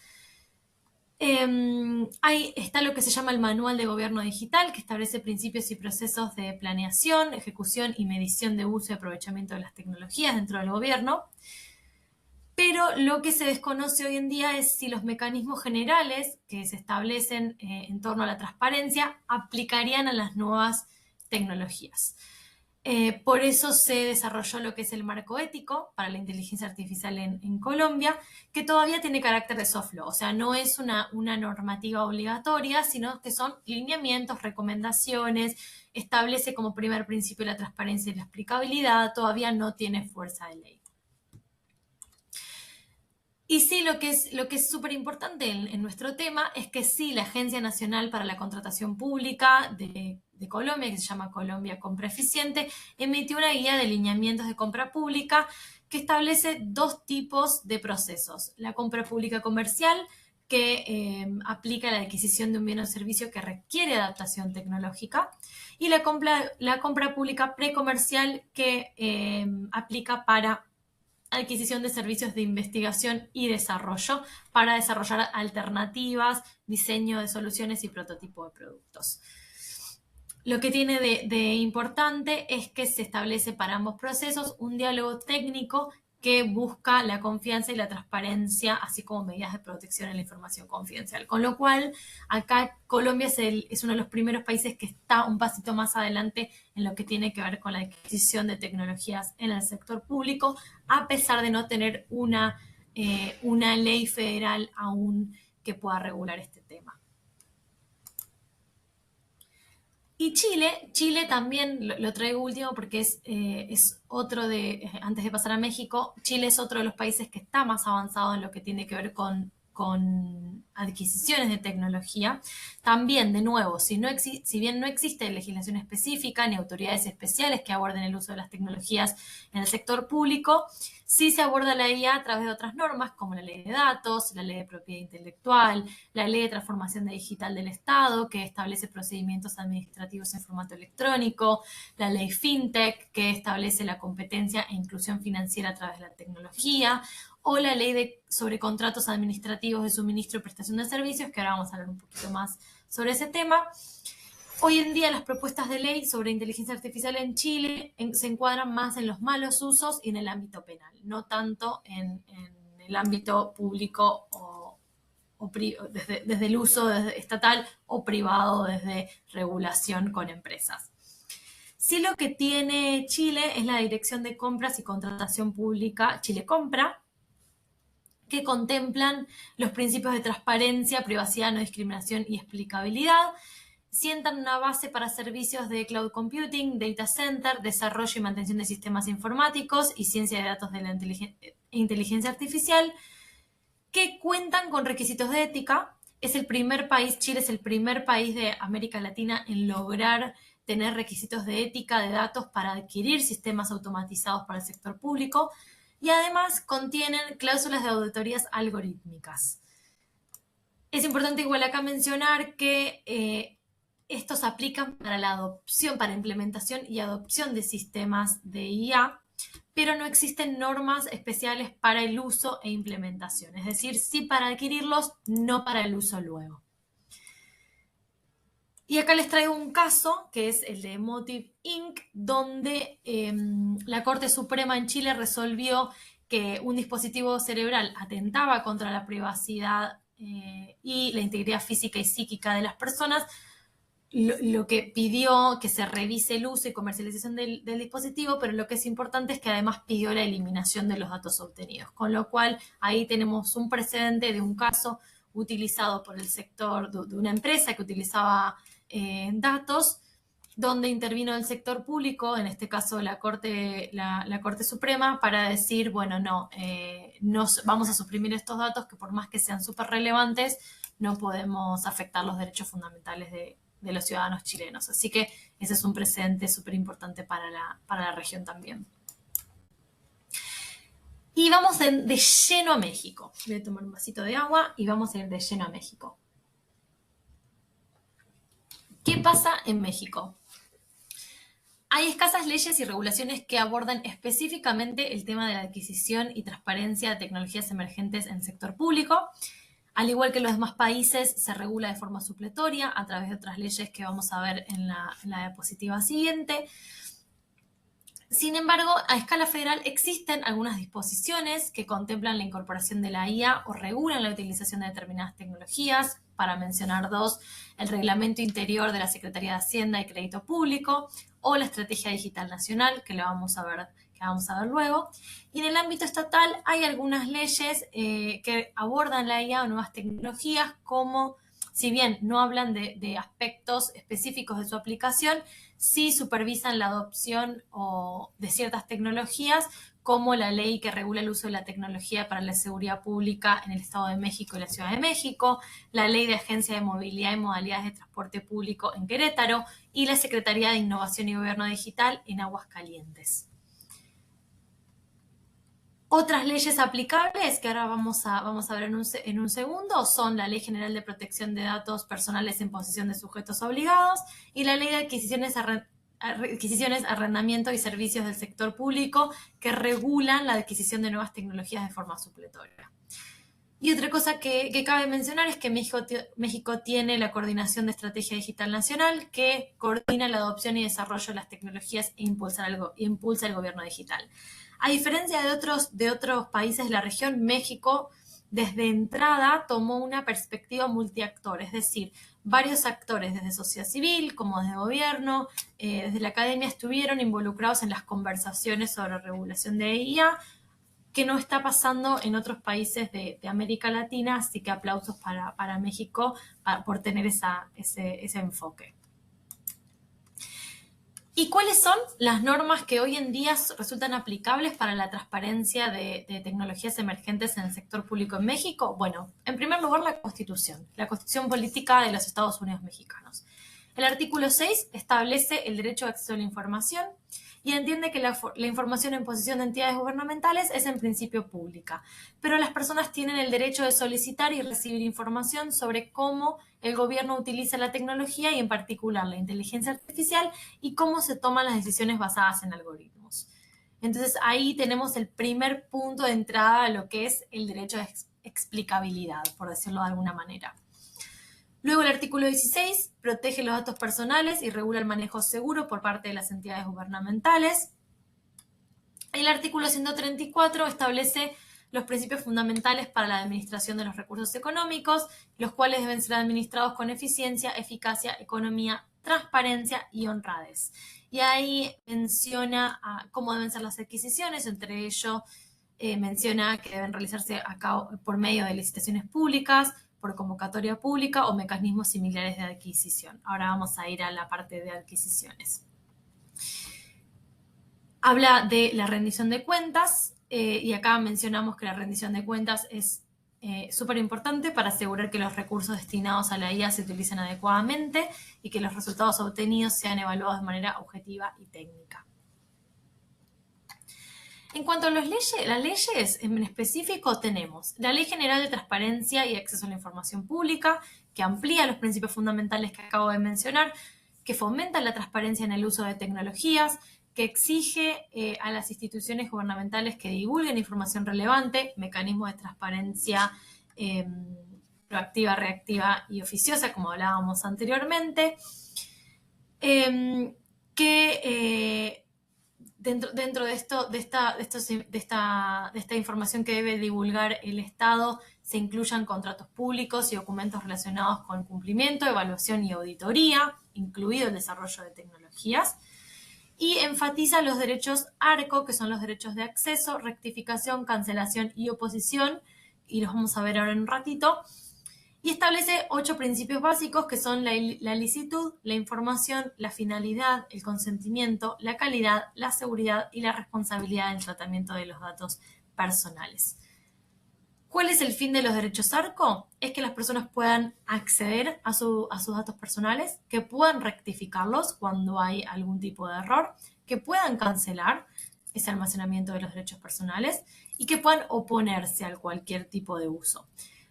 Ahí está lo que se llama el Manual de Gobierno Digital, que establece principios y procesos de planeación, ejecución y medición de uso y aprovechamiento de las tecnologías dentro del gobierno. Pero lo que se desconoce hoy en día es si los mecanismos generales que se establecen en torno a la transparencia aplicarían a las nuevas tecnologías. Por eso se desarrolló lo que es el marco ético para la inteligencia artificial en Colombia, que todavía tiene carácter de soft law, o sea, no es una normativa obligatoria, sino que son lineamientos, recomendaciones, establece como primer principio la transparencia y la explicabilidad, todavía no tiene fuerza de ley. Y sí, lo que es súper importante en nuestro tema es que sí, la Agencia Nacional para la Contratación Pública de Colombia, que se llama Colombia Compra Eficiente, emitió una guía de lineamientos de compra pública que establece dos tipos de procesos. La compra pública comercial, que aplica la adquisición de un bien o servicio que requiere adaptación tecnológica, y la compra pública precomercial, que aplica para adquisición de servicios de investigación y desarrollo para desarrollar alternativas, diseño de soluciones y prototipo de productos. Lo que tiene de importante es que se establece para ambos procesos un diálogo técnico que busca la confianza y la transparencia, así como medidas de protección en la información confidencial. Con lo cual, acá Colombia es uno de los primeros países que está un pasito más adelante en lo que tiene que ver con la adquisición de tecnologías en el sector público, a pesar de no tener una ley federal aún que pueda regular este tema. Y Chile también lo traigo último porque es otro antes de pasar a México, Chile es otro de los países que está más avanzado en lo que tiene que ver con adquisiciones de tecnología. También, de nuevo, si bien no existe legislación específica ni autoridades especiales que aborden el uso de las tecnologías en el sector público, sí se aborda la IA a través de otras normas como la ley de datos, la ley de propiedad intelectual, la ley de transformación digital del Estado, que establece procedimientos administrativos en formato electrónico, la ley FinTech, que establece la competencia e inclusión financiera a través de la tecnología, o la ley sobre contratos administrativos de suministro y prestación de servicios, que ahora vamos a hablar un poquito más sobre ese tema. Hoy en día las propuestas de ley sobre inteligencia artificial en Chile se encuadran más en los malos usos y en el ámbito penal, no tanto en el ámbito público desde el uso estatal o privado desde regulación con empresas. Sí, lo que tiene Chile es la Dirección de Compras y Contratación Pública, Chile Compra, que contemplan los principios de transparencia, privacidad, no discriminación y explicabilidad, sientan una base para servicios de cloud computing, data center, desarrollo y mantención de sistemas informáticos y ciencia de datos de la inteligencia artificial, que cuentan con requisitos de ética. Chile es el primer país de América Latina en lograr tener requisitos de ética de datos para adquirir sistemas automatizados para el sector público, y además contienen cláusulas de auditorías algorítmicas. Es importante igual acá mencionar que estos aplican para la adopción, para implementación y adopción de sistemas de IA, pero no existen normas especiales para el uso e implementación. Es decir, sí para adquirirlos, no para el uso luego. Y acá les traigo un caso, que es el de Motive Inc., donde la Corte Suprema en Chile resolvió que un dispositivo cerebral atentaba contra la privacidad y la integridad física y psíquica de las personas, lo que pidió que se revise el uso y comercialización del dispositivo, pero lo que es importante es que además pidió la eliminación de los datos obtenidos, con lo cual ahí tenemos un precedente de un caso utilizado por el sector de una empresa que utilizaba datos, donde intervino el sector público, en este caso la Corte Suprema, para decir, bueno, no vamos a suprimir estos datos que por más que sean súper relevantes, no podemos afectar los derechos fundamentales de los ciudadanos chilenos. Así que ese es un precedente súper importante para la región también. Y vamos de lleno a México. Voy a tomar un vasito de agua y vamos a ir de lleno a México. ¿Qué pasa en México? Hay escasas leyes y regulaciones que abordan específicamente el tema de la adquisición y transparencia de tecnologías emergentes en el sector público. Al igual que en los demás países, se regula de forma supletoria a través de otras leyes que vamos a ver en la diapositiva siguiente. Sin embargo, a escala federal existen algunas disposiciones que contemplan la incorporación de la IA o regulan la utilización de determinadas tecnologías. Para mencionar dos, el Reglamento Interior de la Secretaría de Hacienda y Crédito Público o la Estrategia Digital Nacional, que vamos a ver luego. Y en el ámbito estatal hay algunas leyes que abordan la IA o nuevas tecnologías, como, si bien no hablan de aspectos específicos de su aplicación, sí supervisan la adopción de ciertas tecnologías, como la ley que regula el uso de la tecnología para la seguridad pública en el Estado de México y la Ciudad de México, la ley de Agencia de Movilidad y Modalidades de Transporte Público en Querétaro y la Secretaría de Innovación y Gobierno Digital en Aguascalientes. Otras leyes aplicables que ahora vamos a ver en un segundo son la Ley General de Protección de Datos Personales en posesión de sujetos obligados y la Ley de Adquisiciones, Arrendamiento y Servicios del Sector Público, que regulan la adquisición de nuevas tecnologías de forma supletoria. Y otra cosa que cabe mencionar es que México tiene la Coordinación de Estrategia Digital Nacional, que coordina la adopción y desarrollo de las tecnologías e impulsa el gobierno digital. A diferencia de otros países de la región, México desde entrada tomó una perspectiva multiactor, es decir, varios actores desde sociedad civil como desde gobierno, desde la academia estuvieron involucrados en las conversaciones sobre regulación de IA, que no está pasando en otros países de América Latina, así que aplausos para México por tener ese enfoque. ¿Y cuáles son las normas que hoy en día resultan aplicables para la transparencia de tecnologías emergentes en el sector público en México? Bueno, en primer lugar, la Constitución Política de los Estados Unidos Mexicanos. El artículo 6 establece el derecho de acceso a la información y entiende que la información en posesión de entidades gubernamentales es en principio pública, pero las personas tienen el derecho de solicitar y recibir información sobre cómo el gobierno utiliza la tecnología y en particular la inteligencia artificial y cómo se toman las decisiones basadas en algoritmos. Entonces ahí tenemos el primer punto de entrada a lo que es el derecho de explicabilidad, por decirlo de alguna manera. Luego el artículo 16 protege los datos personales y regula el manejo seguro por parte de las entidades gubernamentales. El artículo 134 establece los principios fundamentales para la administración de los recursos económicos, los cuales deben ser administrados con eficiencia, eficacia, economía, transparencia y honradez. Y ahí menciona cómo deben ser las adquisiciones, entre ellos menciona que deben realizarse por medio de licitaciones públicas, por convocatoria pública o mecanismos similares de adquisición. Ahora vamos a ir a la parte de adquisiciones. Habla de la rendición de cuentas y acá mencionamos que la rendición de cuentas es súper importante para asegurar que los recursos destinados a la IA se utilicen adecuadamente y que los resultados obtenidos sean evaluados de manera objetiva y técnica. En cuanto a las leyes en específico tenemos la Ley General de Transparencia y Acceso a la Información Pública, que amplía los principios fundamentales que acabo de mencionar, que fomenta la transparencia en el uso de tecnologías, que exige a las instituciones gubernamentales que divulguen información relevante, mecanismos de transparencia proactiva, reactiva y oficiosa, como hablábamos anteriormente, dentro de esta información que debe divulgar el Estado se incluyan contratos públicos y documentos relacionados con cumplimiento, evaluación y auditoría, incluido el desarrollo de tecnologías, y enfatiza los derechos ARCO, que son los derechos de acceso, rectificación, cancelación y oposición, y los vamos a ver ahora en un ratito, y establece 8 principios básicos que son la licitud, la información, la finalidad, el consentimiento, la calidad, la seguridad y la responsabilidad en el tratamiento de los datos personales. ¿Cuál es el fin de los derechos ARCO? Es que las personas puedan acceder a sus datos personales, que puedan rectificarlos cuando hay algún tipo de error, que puedan cancelar ese almacenamiento de los derechos personales y que puedan oponerse a cualquier tipo de uso.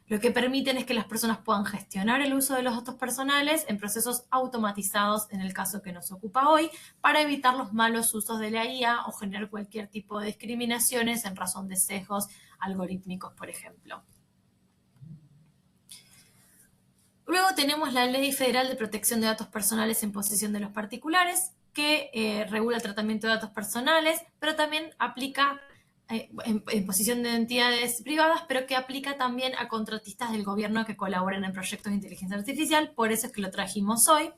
Lo que permiten es que las personas puedan gestionar el uso de los datos personales en procesos automatizados, en el caso que nos ocupa hoy, para evitar los malos usos de la IA o generar cualquier tipo de discriminaciones en razón de sesgos algorítmicos, por ejemplo. Luego tenemos la Ley Federal de Protección de Datos Personales en posesión de los particulares, que regula el tratamiento de datos personales, pero también aplica en posesión de entidades privadas, pero que aplica también a contratistas del gobierno que colaboren en proyectos de inteligencia artificial, por eso es que lo trajimos hoy.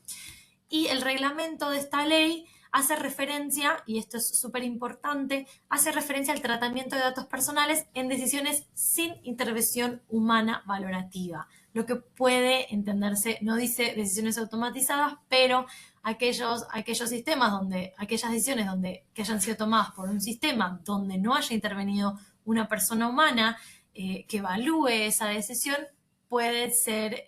Y el reglamento de esta ley hace referencia, y esto es súper importante, hace referencia al tratamiento de datos personales en decisiones sin intervención humana valorativa. Lo que puede entenderse, no dice decisiones automatizadas, pero aquellos sistemas aquellas decisiones que hayan sido tomadas por un sistema donde no haya intervenido una persona humana que evalúe esa decisión, puede ser,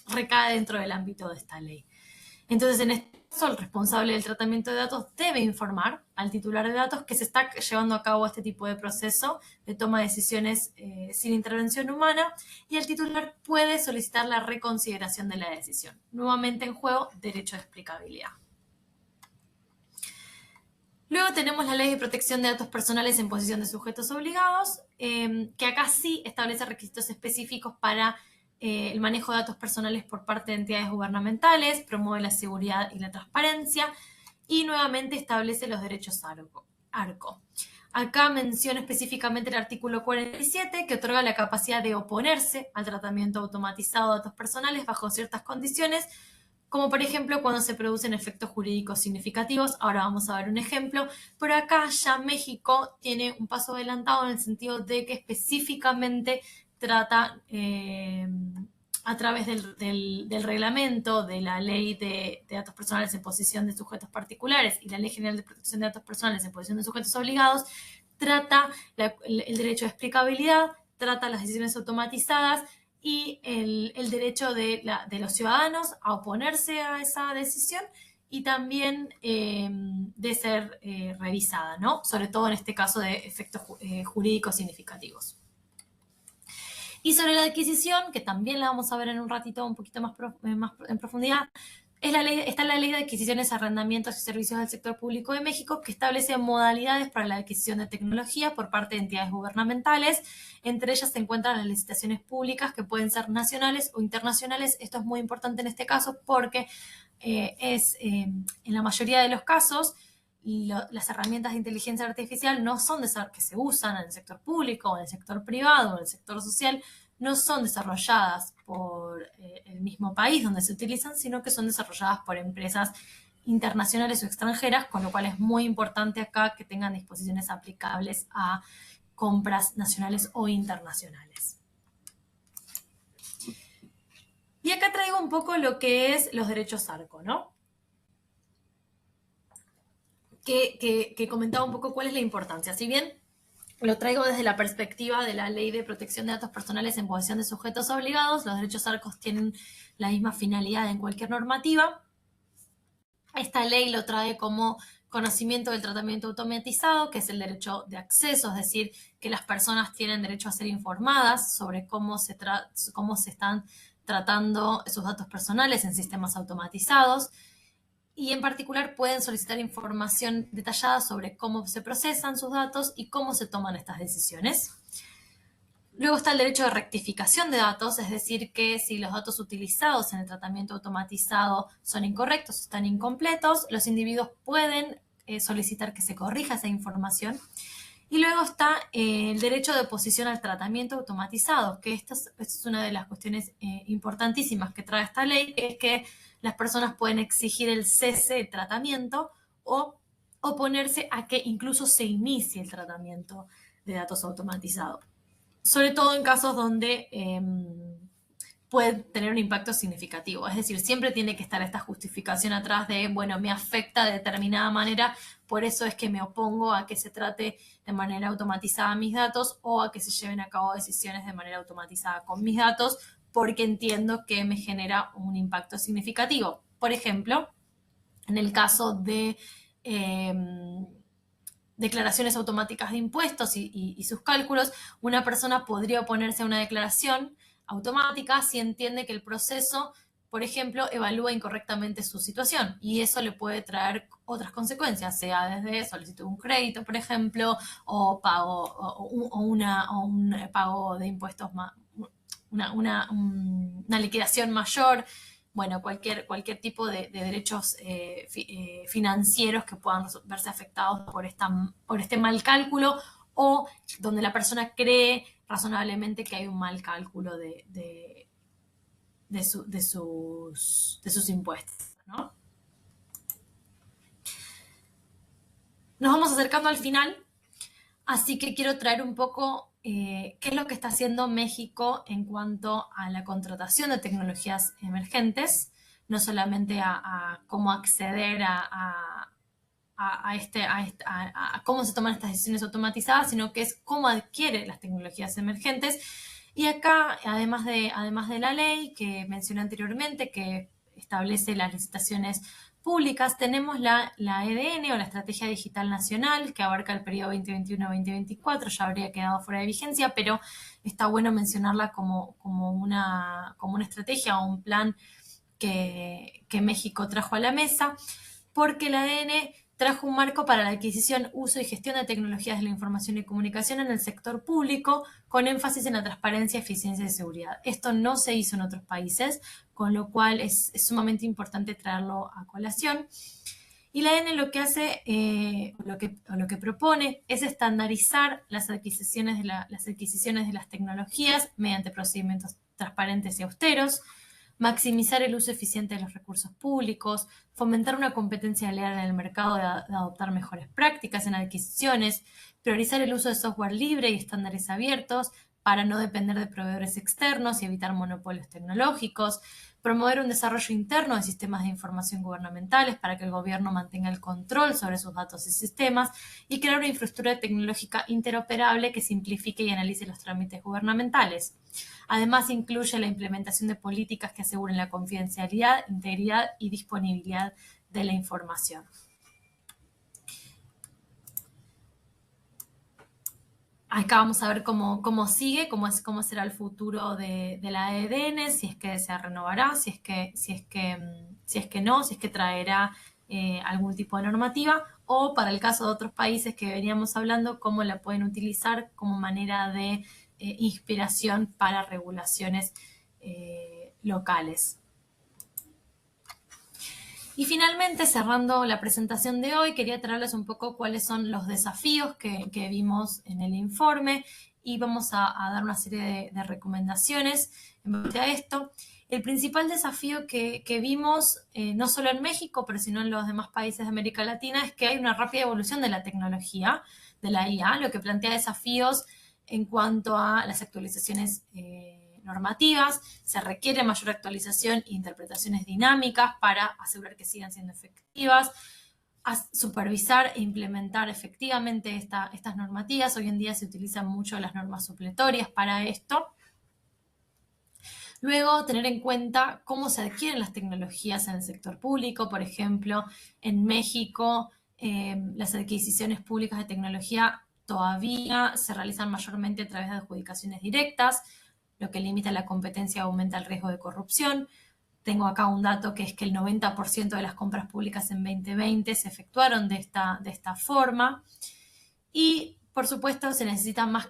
recae dentro del ámbito de esta ley. Entonces, en este caso, el responsable del tratamiento de datos debe informar al titular de datos que se está llevando a cabo este tipo de proceso de toma de decisiones sin intervención humana, y el titular puede solicitar la reconsideración de la decisión. Nuevamente en juego, derecho de explicabilidad. Luego tenemos la Ley de Protección de Datos Personales en posesión de sujetos obligados, que acá sí establece requisitos específicos para el manejo de datos personales por parte de entidades gubernamentales, promueve la seguridad y la transparencia, y nuevamente establece los derechos ARCO. Acá menciona específicamente el artículo 47, que otorga la capacidad de oponerse al tratamiento automatizado de datos personales bajo ciertas condiciones, como por ejemplo cuando se producen efectos jurídicos significativos. Ahora vamos a ver un ejemplo, pero acá ya México tiene un paso adelantado en el sentido de que específicamente trata a través del reglamento de la Ley de Datos Personales en posesión de sujetos particulares y la Ley General de Protección de Datos Personales en posesión de sujetos obligados, trata el derecho de explicabilidad, trata las decisiones automatizadas y el derecho de los ciudadanos a oponerse a esa decisión y también de ser revisada, ¿no? Sobre todo en este caso de efectos jurídicos significativos. Y sobre la adquisición, que también la vamos a ver en un ratito un poquito más en profundidad, está la Ley de Adquisiciones, Arrendamientos y Servicios del Sector Público de México, que establece modalidades para la adquisición de tecnología por parte de entidades gubernamentales. Entre ellas se encuentran las licitaciones públicas, que pueden ser nacionales o internacionales. Esto es muy importante en este caso porque en la mayoría de los casos, las herramientas de inteligencia artificial no son que se usan en el sector público o en el sector privado o en el sector social, no son desarrolladas por el mismo país donde se utilizan, sino que son desarrolladas por empresas internacionales o extranjeras, con lo cual es muy importante acá que tengan disposiciones aplicables a compras nacionales o internacionales. Y acá traigo un poco lo que es los derechos ARCO, ¿no? Que comentaba un poco cuál es la importancia. Si bien lo traigo desde la perspectiva de la Ley de Protección de Datos Personales en posesión de sujetos obligados, los derechos ARCO tienen la misma finalidad en cualquier normativa. Esta ley lo trae como conocimiento del tratamiento automatizado, que es el derecho de acceso, es decir, que las personas tienen derecho a ser informadas sobre cómo se están tratando sus datos personales en sistemas automatizados. Y en particular pueden solicitar información detallada sobre cómo se procesan sus datos y cómo se toman estas decisiones. Luego está el derecho de rectificación de datos, es decir, que si los datos utilizados en el tratamiento automatizado son incorrectos o están incompletos, los individuos pueden solicitar que se corrija esa información. Y luego está el derecho de oposición al tratamiento automatizado, que esta es una de las cuestiones importantísimas que trae esta ley, que es que las personas pueden exigir el cese del tratamiento o oponerse a que incluso se inicie el tratamiento de datos automatizados. Sobre todo en casos donde puede tener un impacto significativo. Es decir, siempre tiene que estar esta justificación atrás de, bueno, me afecta de determinada manera, por eso es que me opongo a que se trate de manera automatizada mis datos o a que se lleven a cabo decisiones de manera automatizada con mis datos, porque entiendo que me genera un impacto significativo. Por ejemplo, en el caso de declaraciones automáticas de impuestos y sus cálculos, una persona podría oponerse a una declaración automática si entiende que el proceso, por ejemplo, evalúa incorrectamente su situación y eso le puede traer otras consecuencias, sea desde solicitud de un crédito, por ejemplo, o pago o un pago de impuestos, una liquidación mayor. Bueno, cualquier tipo de derechos financieros que puedan verse afectados por este mal cálculo o donde la persona cree razonablemente que hay un mal cálculo de sus impuestos, ¿no? Nos vamos acercando al final, así que quiero traer un poco qué es lo que está haciendo México en cuanto a la contratación de tecnologías emergentes, no solamente a cómo acceder a cómo se toman estas decisiones automatizadas, sino que es cómo adquiere las tecnologías emergentes. Y acá, además de la ley que mencioné anteriormente, que establece las licitaciones públicas, tenemos la EDN o la Estrategia Digital Nacional, que abarca el periodo 2021-2024, ya habría quedado fuera de vigencia, pero está bueno mencionarla como una estrategia o un plan que México trajo a la mesa, porque la ADN trajo un marco para la adquisición, uso y gestión de tecnologías de la información y comunicación en el sector público, con énfasis en la transparencia, eficiencia y seguridad. Esto no se hizo en otros países, con lo cual es sumamente importante traerlo a colación. Y la ADN lo que hace, lo que propone, es estandarizar las adquisiciones de las tecnologías mediante procedimientos transparentes y austeros, maximizar el uso eficiente de los recursos públicos, fomentar una competencia leal en el mercado de adoptar mejores prácticas en adquisiciones, priorizar el uso de software libre y estándares abiertos para no depender de proveedores externos y evitar monopolios tecnológicos, promover un desarrollo interno de sistemas de información gubernamentales para que el gobierno mantenga el control sobre sus datos y sistemas y crear una infraestructura tecnológica interoperable que simplifique y analice los trámites gubernamentales. Además, incluye la implementación de políticas que aseguren la confidencialidad, integridad y disponibilidad de la información. Acá vamos a ver cómo sigue, cómo será el futuro de la EDN, si es que se renovará, si es que no, si es que traerá algún tipo de normativa, o para el caso de otros países que veníamos hablando, cómo la pueden utilizar como manera de inspiración para regulaciones locales. Y finalmente, cerrando la presentación de hoy, quería traerles un poco cuáles son los desafíos que vimos en el informe y vamos a dar una serie de recomendaciones en base a esto. El principal desafío que vimos, no solo en México, pero sino en los demás países de América Latina, es que hay una rápida evolución de la tecnología, de la IA, lo que plantea desafíos en cuanto a las actualizaciones normativas, se requiere mayor actualización e interpretaciones dinámicas para asegurar que sigan siendo efectivas, a supervisar e implementar efectivamente estas normativas. Hoy en día se utilizan mucho las normas supletorias para esto. Luego, tener en cuenta cómo se adquieren las tecnologías en el sector público. Por ejemplo, en México, las adquisiciones públicas de tecnología todavía se realizan mayormente a través de adjudicaciones directas, lo que limita la competencia y aumenta el riesgo de corrupción. Tengo acá un dato que es que el 90% de las compras públicas en 2020 se efectuaron de esta forma. Y, por supuesto, se necesita más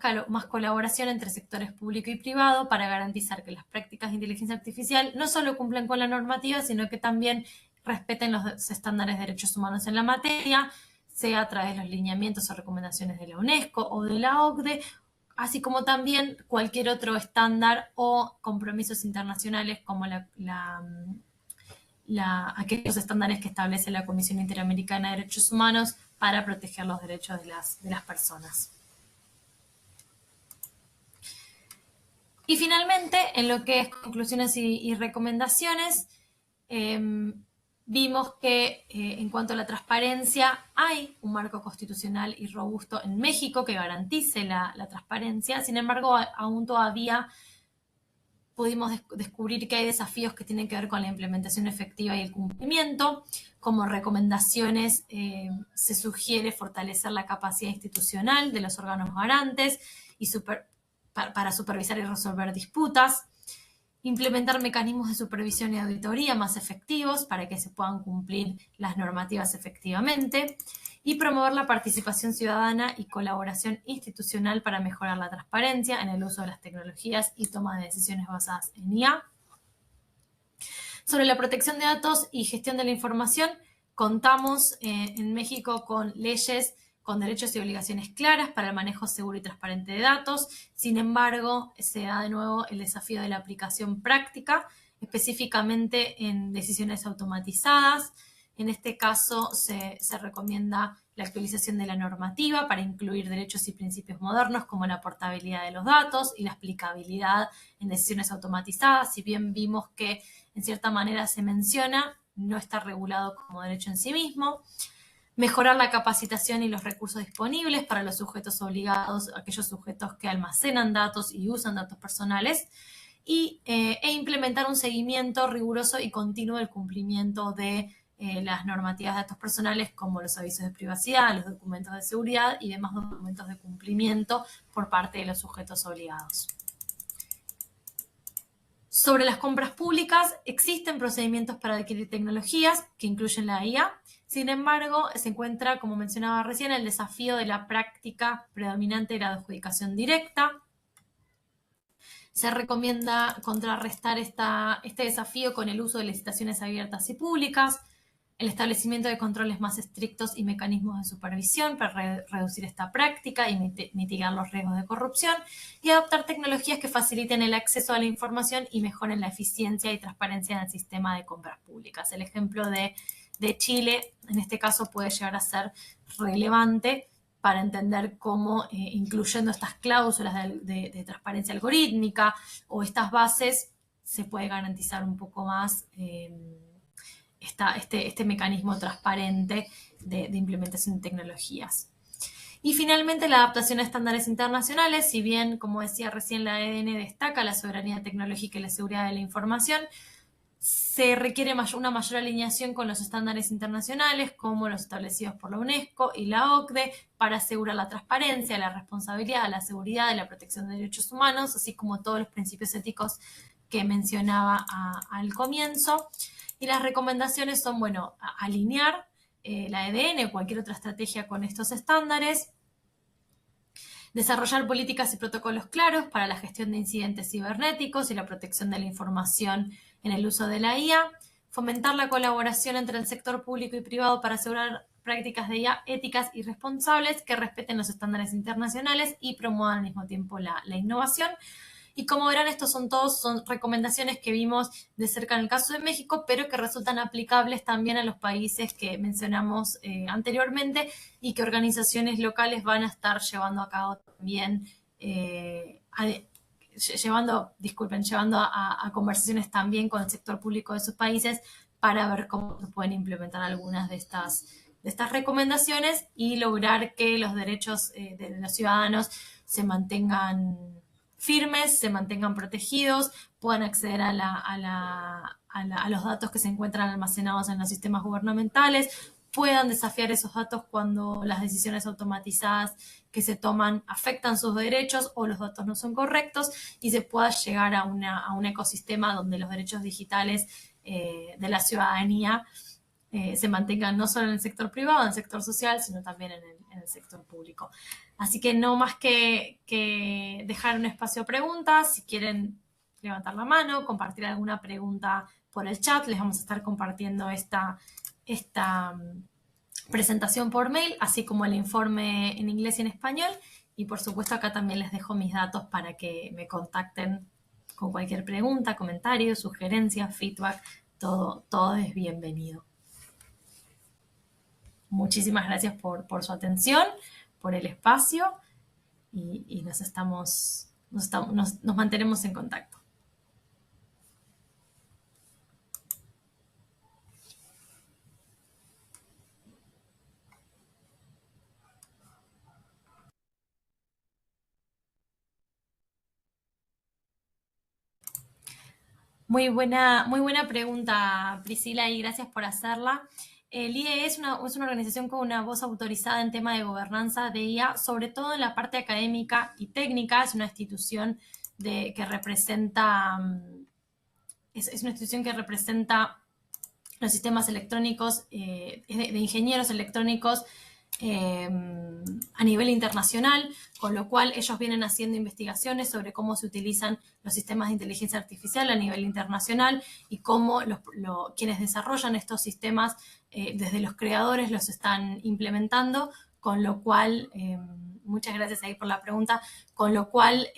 colaboración entre sectores público y privado para garantizar que las prácticas de inteligencia artificial no solo cumplen con la normativa, sino que también respeten los estándares de derechos humanos en la materia, sea a través de los lineamientos o recomendaciones de la UNESCO o de la OCDE, así como también cualquier otro estándar o compromisos internacionales como aquellos estándares que establece la Comisión Interamericana de Derechos Humanos para proteger los derechos de las personas. Y finalmente, en lo que es conclusiones y recomendaciones, vimos que en cuanto a la transparencia hay un marco constitucional y robusto en México que garantice la transparencia. Sin embargo, aún todavía pudimos descubrir que hay desafíos que tienen que ver con la implementación efectiva y el cumplimiento. Como recomendaciones, se sugiere fortalecer la capacidad institucional de los órganos garantes y para supervisar y resolver disputas, implementar mecanismos de supervisión y auditoría más efectivos para que se puedan cumplir las normativas efectivamente, y promover la participación ciudadana y colaboración institucional para mejorar la transparencia en el uso de las tecnologías y toma de decisiones basadas en IA. Sobre la protección de datos y gestión de la información, contamos en México con leyes con derechos y obligaciones claras para el manejo seguro y transparente de datos. Sin embargo, se da de nuevo el desafío de la aplicación práctica, específicamente en decisiones automatizadas. En este caso, se recomienda la actualización de la normativa para incluir derechos y principios modernos como la portabilidad de los datos y la aplicabilidad en decisiones automatizadas. Si bien vimos que en cierta manera se menciona, no está regulado como derecho en sí mismo. Mejorar la capacitación y los recursos disponibles para los sujetos obligados, aquellos sujetos que almacenan datos y usan datos personales, e implementar un seguimiento riguroso y continuo del cumplimiento de las normativas de datos personales, como los avisos de privacidad, los documentos de seguridad y demás documentos de cumplimiento por parte de los sujetos obligados. Sobre las compras públicas, existen procedimientos para adquirir tecnologías que incluyen la IA. Sin embargo, se encuentra, como mencionaba recién, el desafío de la práctica predominante de la adjudicación directa. Se recomienda contrarrestar este desafío con el uso de licitaciones abiertas y públicas, el establecimiento de controles más estrictos y mecanismos de supervisión para reducir esta práctica y mitigar los riesgos de corrupción, y adoptar tecnologías que faciliten el acceso a la información y mejoren la eficiencia y transparencia en el sistema de compras públicas. El ejemplo de Chile, en este caso, puede llegar a ser relevante para entender cómo, incluyendo estas cláusulas de transparencia algorítmica o estas bases, se puede garantizar un poco más este mecanismo transparente de implementación de tecnologías. Y finalmente, la adaptación a estándares internacionales. Si bien, como decía recién, la EDN destaca la soberanía tecnológica y la seguridad de la información, se requiere una mayor alineación con los estándares internacionales, como los establecidos por la UNESCO y la OCDE, para asegurar la transparencia, la responsabilidad, la seguridad y la protección de derechos humanos, así como todos los principios éticos que mencionaba al comienzo. Y las recomendaciones son, bueno, alinear la EDN o cualquier otra estrategia con estos estándares, desarrollar políticas y protocolos claros para la gestión de incidentes cibernéticos y la protección de la información en el uso de la IA, fomentar la colaboración entre el sector público y privado para asegurar prácticas de IA éticas y responsables que respeten los estándares internacionales y promuevan al mismo tiempo la innovación. Y como verán, estos son recomendaciones que vimos de cerca en el caso de México, pero que resultan aplicables también a los países que mencionamos anteriormente, y que organizaciones locales van a estar llevando a cabo también, llevando a conversaciones también con el sector público de sus países para ver cómo se pueden implementar algunas de estas recomendaciones y lograr que los derechos de los ciudadanos se mantengan firmes, se mantengan protegidos, puedan acceder a los datos que se encuentran almacenados en los sistemas gubernamentales, puedan desafiar esos datos cuando las decisiones automatizadas que se toman afectan sus derechos o los datos no son correctos, y se pueda llegar a un ecosistema donde los derechos digitales de la ciudadanía se mantengan no solo en el sector privado, en el sector social, sino también en el sector público. Así que no más que dejar un espacio a preguntas. Si quieren levantar la mano, compartir alguna pregunta por el chat, les vamos a estar compartiendo esta presentación por mail, así como el informe en inglés y en español. Y por supuesto acá también les dejo mis datos para que me contacten con cualquier pregunta, comentario, sugerencia, feedback. Todo es bienvenido. Muchísimas gracias por su atención, por el espacio, y nos mantenemos en contacto. Muy buena pregunta, Priscila, y gracias por hacerla. El IE es una organización con una voz autorizada en tema de gobernanza de IA, sobre todo en la parte académica y técnica. Es una institución que representa, es una institución que representa los sistemas electrónicos, de ingenieros electrónicos eh, a nivel internacional, con lo cual ellos vienen haciendo investigaciones sobre cómo se utilizan los sistemas de inteligencia artificial a nivel internacional y cómo quienes desarrollan estos sistemas, desde los creadores, los están implementando, con lo cual, muchas gracias ahí por la pregunta, con lo cual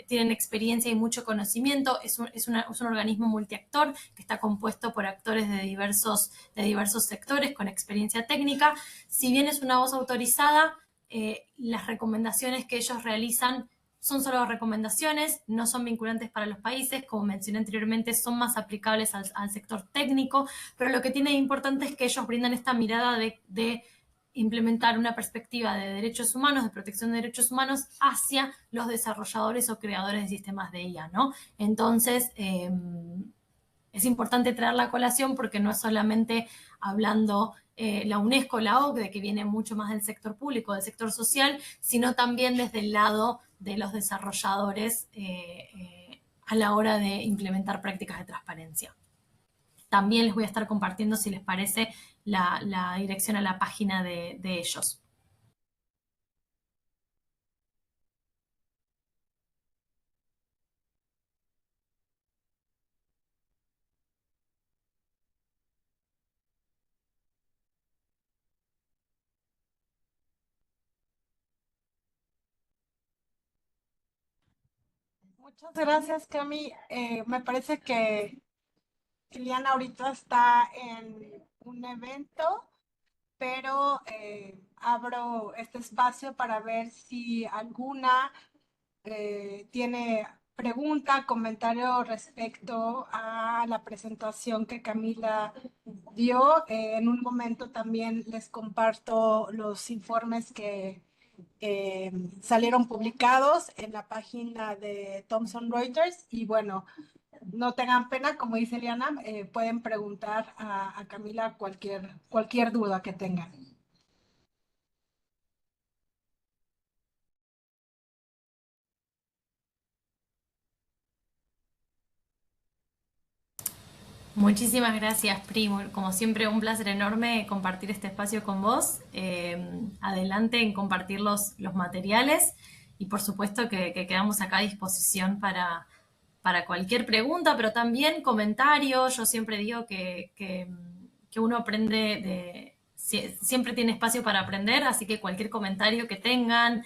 tienen experiencia y mucho conocimiento. Es un organismo multiactor que está compuesto por actores de diversos sectores con experiencia técnica. Si bien es una voz autorizada, las recomendaciones que ellos realizan son solo recomendaciones, no son vinculantes para los países, como mencioné anteriormente, son más aplicables al sector técnico, pero lo que tiene de importante es que ellos brindan esta mirada de implementar una perspectiva de derechos humanos, de protección de derechos humanos hacia los desarrolladores o creadores de sistemas de IA, ¿no? Entonces, es importante traer la colación porque no es solamente hablando la UNESCO, la OCDE, que viene mucho más del sector público, del sector social, sino también desde el lado de los desarrolladores a la hora de implementar prácticas de transparencia. También les voy a estar compartiendo, si les parece, la dirección a la página de ellos. Muchas gracias, Cami. Me parece que Liliana ahorita está en un evento, pero abro este espacio para ver si alguna tiene pregunta, comentario respecto a la presentación que Camila dio. En un momento también les comparto los informes que salieron publicados en la página de Thomson Reuters y bueno, no tengan pena, como dice Eliana, pueden preguntar a Camila cualquier duda que tengan. Muchísimas gracias, Primo. Como siempre, un placer enorme compartir este espacio con vos. Adelante en compartir los materiales y por supuesto que quedamos acá a disposición para cualquier pregunta, pero también comentarios. Yo siempre digo que uno aprende siempre tiene espacio para aprender, así que cualquier comentario que tengan,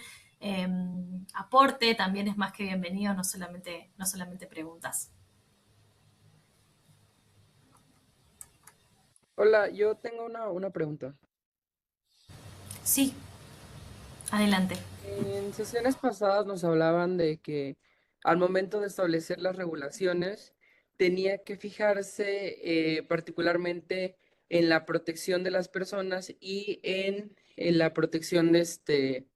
aporte, también es más que bienvenido, no solamente preguntas. Hola, yo tengo una pregunta. Sí, adelante. En sesiones pasadas nos hablaban de que al momento de establecer las regulaciones tenía que fijarse particularmente en la protección de las personas y en la protección de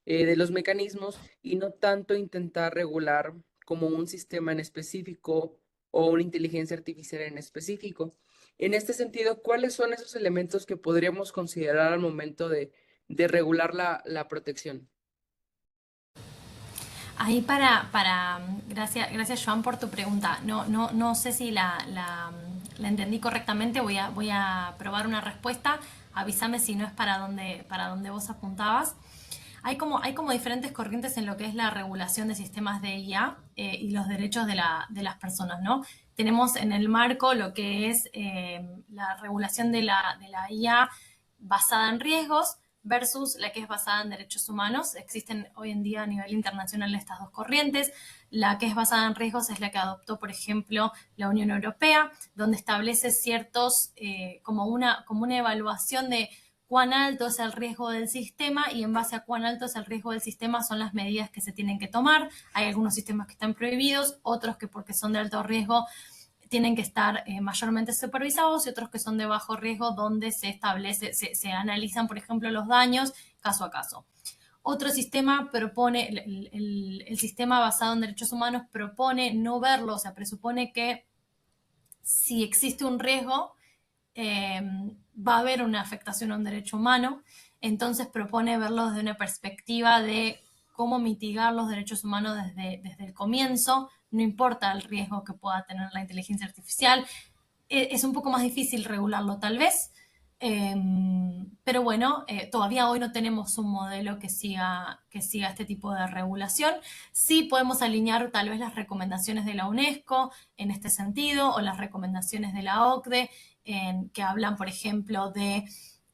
los mecanismos y no tanto intentar regular como un sistema en específico o una inteligencia artificial en específico. En este sentido, ¿cuáles son esos elementos que podríamos considerar al momento de regular la protección? Ahí gracias Joan por tu pregunta. No sé si la entendí correctamente, voy a probar una respuesta. Avísame si no es para donde vos apuntabas. Hay como diferentes corrientes en lo que es la regulación de sistemas de IA y los derechos de las personas, ¿no? Tenemos en el marco lo que es la regulación de la IA basada en riesgos versus la que es basada en derechos humanos. Existen hoy en día a nivel internacional estas dos corrientes. La que es basada en riesgos es la que adoptó, por ejemplo, la Unión Europea, donde establece ciertos, como una evaluación de cuán alto es el riesgo del sistema y en base a cuán alto es el riesgo del sistema son las medidas que se tienen que tomar. Hay algunos sistemas que están prohibidos, otros que porque son de alto riesgo tienen que estar mayormente supervisados y otros que son de bajo riesgo donde se analizan, por ejemplo, los daños caso a caso. Otro sistema propone, el sistema basado en derechos humanos propone no verlo, o sea, presupone que si existe un riesgo, va a haber una afectación a un derecho humano, entonces propone verlo desde una perspectiva de cómo mitigar los derechos humanos desde el comienzo, no importa el riesgo que pueda tener la inteligencia artificial. Es un poco más difícil regularlo tal vez, pero bueno, todavía hoy no tenemos un modelo que siga este tipo de regulación. Sí podemos alinear tal vez las recomendaciones de la UNESCO en este sentido, o las recomendaciones de la OCDE, que hablan, por ejemplo, de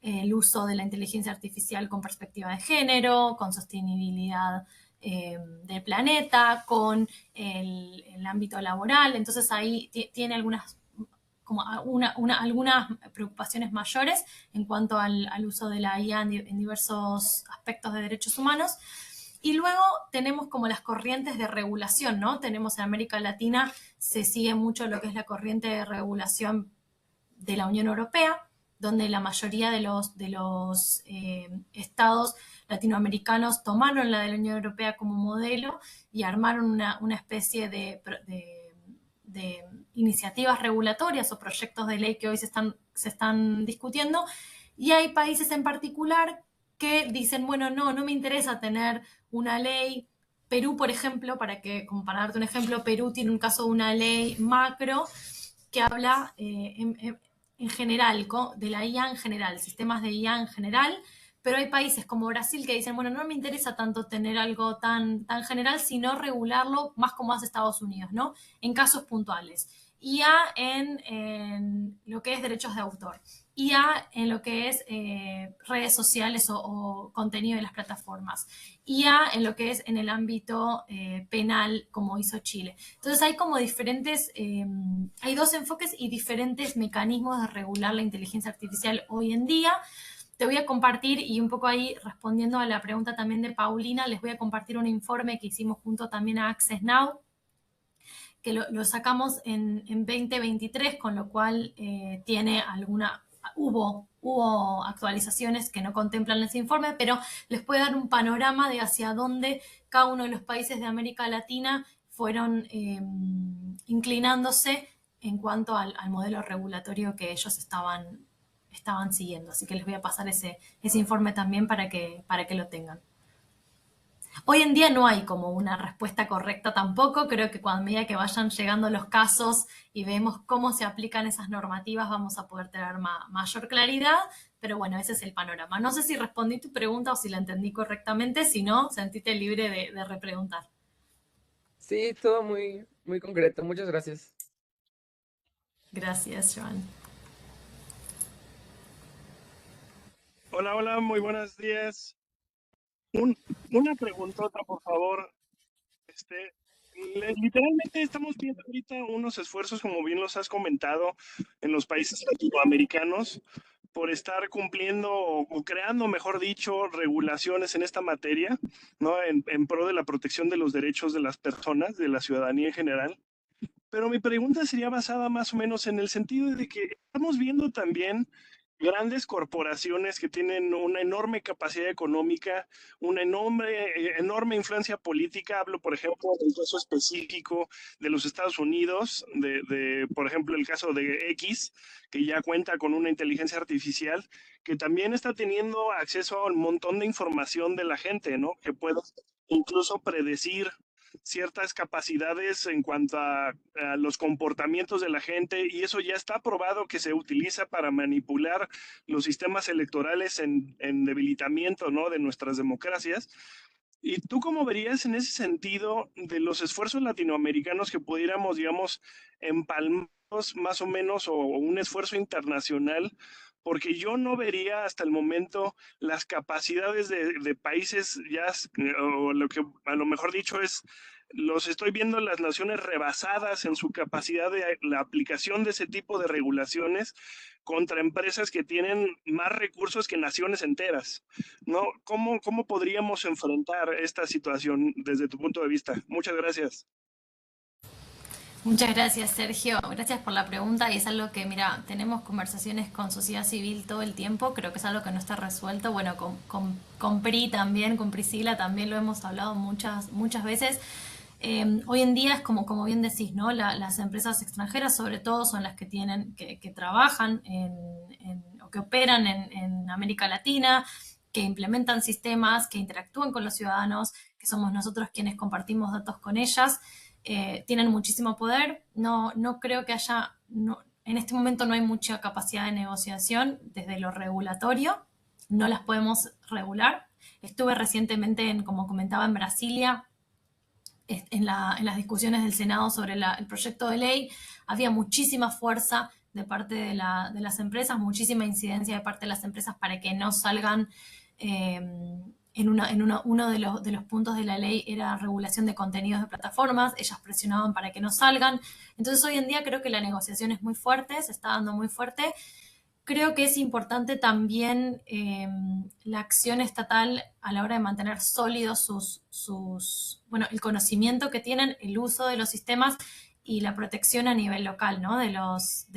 el uso de la inteligencia artificial con perspectiva de género, con sostenibilidad del planeta, con el ámbito laboral. Entonces ahí tiene algunas algunas preocupaciones mayores en cuanto al uso de la IA en diversos aspectos de derechos humanos. Y luego tenemos como las corrientes de regulación, ¿no? Tenemos en América Latina, se sigue mucho lo que es la corriente de regulación de la Unión Europea, donde la mayoría de los estados latinoamericanos tomaron la de la Unión Europea como modelo y armaron una especie de iniciativas regulatorias o proyectos de ley que hoy se están discutiendo, y hay países en particular que dicen, bueno, no me interesa tener una ley. Perú, por ejemplo, para darte un ejemplo, Perú tiene un caso de una ley macro que habla en general, de la IA en general, sistemas de IA en general, pero hay países como Brasil que dicen, bueno, no me interesa tanto tener algo tan general, sino regularlo más como hace Estados Unidos, ¿no? En casos puntuales. IA en lo que es derechos de autor. IA en lo que es redes sociales o contenido de las plataformas. IA en lo que es en el ámbito penal, como hizo Chile. Entonces hay como diferentes, hay dos enfoques y diferentes mecanismos de regular la inteligencia artificial hoy en día. Te voy a compartir, y un poco ahí respondiendo a la pregunta también de Paulina, les voy a compartir un informe que hicimos junto también a Access Now, que lo sacamos en 2023, con lo cual hubo actualizaciones que no contemplan ese informe, pero les puede dar un panorama de hacia dónde cada uno de los países de América Latina fueron inclinándose en cuanto al modelo regulatorio que ellos estaban siguiendo. Así que les voy a pasar ese informe también para que lo tengan. Hoy en día no hay como una respuesta correcta tampoco. Creo que a medida que vayan llegando los casos y vemos cómo se aplican esas normativas, vamos a poder tener mayor claridad. Pero bueno, ese es el panorama. No sé si respondí tu pregunta o si la entendí correctamente. Si no, sentite libre de repreguntar. Sí, todo muy, muy concreto. Muchas gracias. Gracias, Joan. Hola, hola, muy buenos días. Una preguntota, por favor. Literalmente estamos viendo ahorita unos esfuerzos, como bien los has comentado, en los países latinoamericanos por estar cumpliendo o creando, mejor dicho, regulaciones en esta materia, ¿no? En pro de la protección de los derechos de las personas, de la ciudadanía en general. Pero mi pregunta sería basada más o menos en el sentido de que estamos viendo también grandes corporaciones que tienen una enorme capacidad económica, una enorme influencia política. Hablo, por ejemplo, del caso específico de los Estados Unidos, por ejemplo, el caso de X, que ya cuenta con una inteligencia artificial, que también está teniendo acceso a un montón de información de la gente, ¿no? Que puede incluso predecir ciertas capacidades en cuanto a los comportamientos de la gente, y eso ya está probado que se utiliza para manipular los sistemas electorales en debilitamiento, ¿no?, de nuestras democracias. ¿Y tú cómo verías en ese sentido de los esfuerzos latinoamericanos que pudiéramos, digamos, empalmar más o menos, o un esfuerzo internacional? Porque yo no vería hasta el momento las capacidades de países ya, o lo que a lo mejor dicho es, los estoy viendo las naciones rebasadas en su capacidad de la aplicación de ese tipo de regulaciones contra empresas que tienen más recursos que naciones enteras, ¿no? ¿Cómo podríamos enfrentar esta situación desde tu punto de vista? Muchas gracias. Muchas gracias, Sergio. Gracias por la pregunta y es algo que, mira, tenemos conversaciones con sociedad civil todo el tiempo, creo que es algo que no está resuelto. Bueno, con PRI también, con Priscila también lo hemos hablado muchas veces. Hoy en día es como bien decís, ¿no? Las empresas extranjeras sobre todo son las que que trabajan o que operan en América Latina, que implementan sistemas, que interactúan con los ciudadanos, que somos nosotros quienes compartimos datos con ellas. Tienen muchísimo poder. No creo que haya, en este momento no hay mucha capacidad de negociación desde lo regulatorio, no las podemos regular. Estuve recientemente, como comentaba, en Brasilia, en las discusiones del Senado sobre el proyecto de ley. Había muchísima fuerza de parte de las empresas, muchísima incidencia de parte de las empresas para que no salgan. Uno de los puntos de la ley era regulación de contenidos de plataformas, ellas presionaban para que no salgan. Entonces hoy en día creo que la negociación es muy fuerte, se está dando muy fuerte. Creo que es importante también la acción estatal a la hora de mantener sólidos el conocimiento que tienen, el uso de los sistemas y la protección a nivel local, ¿no? de los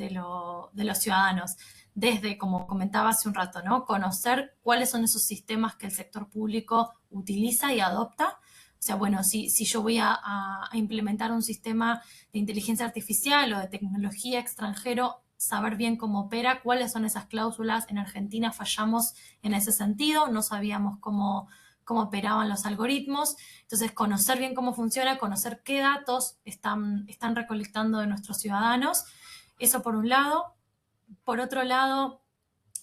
ciudadanos. Desde, como comentaba hace un rato, ¿no? Conocer cuáles son esos sistemas que el sector público utiliza y adopta. O sea, bueno, si yo voy a implementar un sistema de inteligencia artificial o de tecnología extranjero, saber bien cómo opera, cuáles son esas cláusulas. En Argentina fallamos en ese sentido, no sabíamos cómo operaban los algoritmos. Entonces, conocer bien cómo funciona, conocer qué datos están recolectando de nuestros ciudadanos. Eso por un lado. Por otro lado,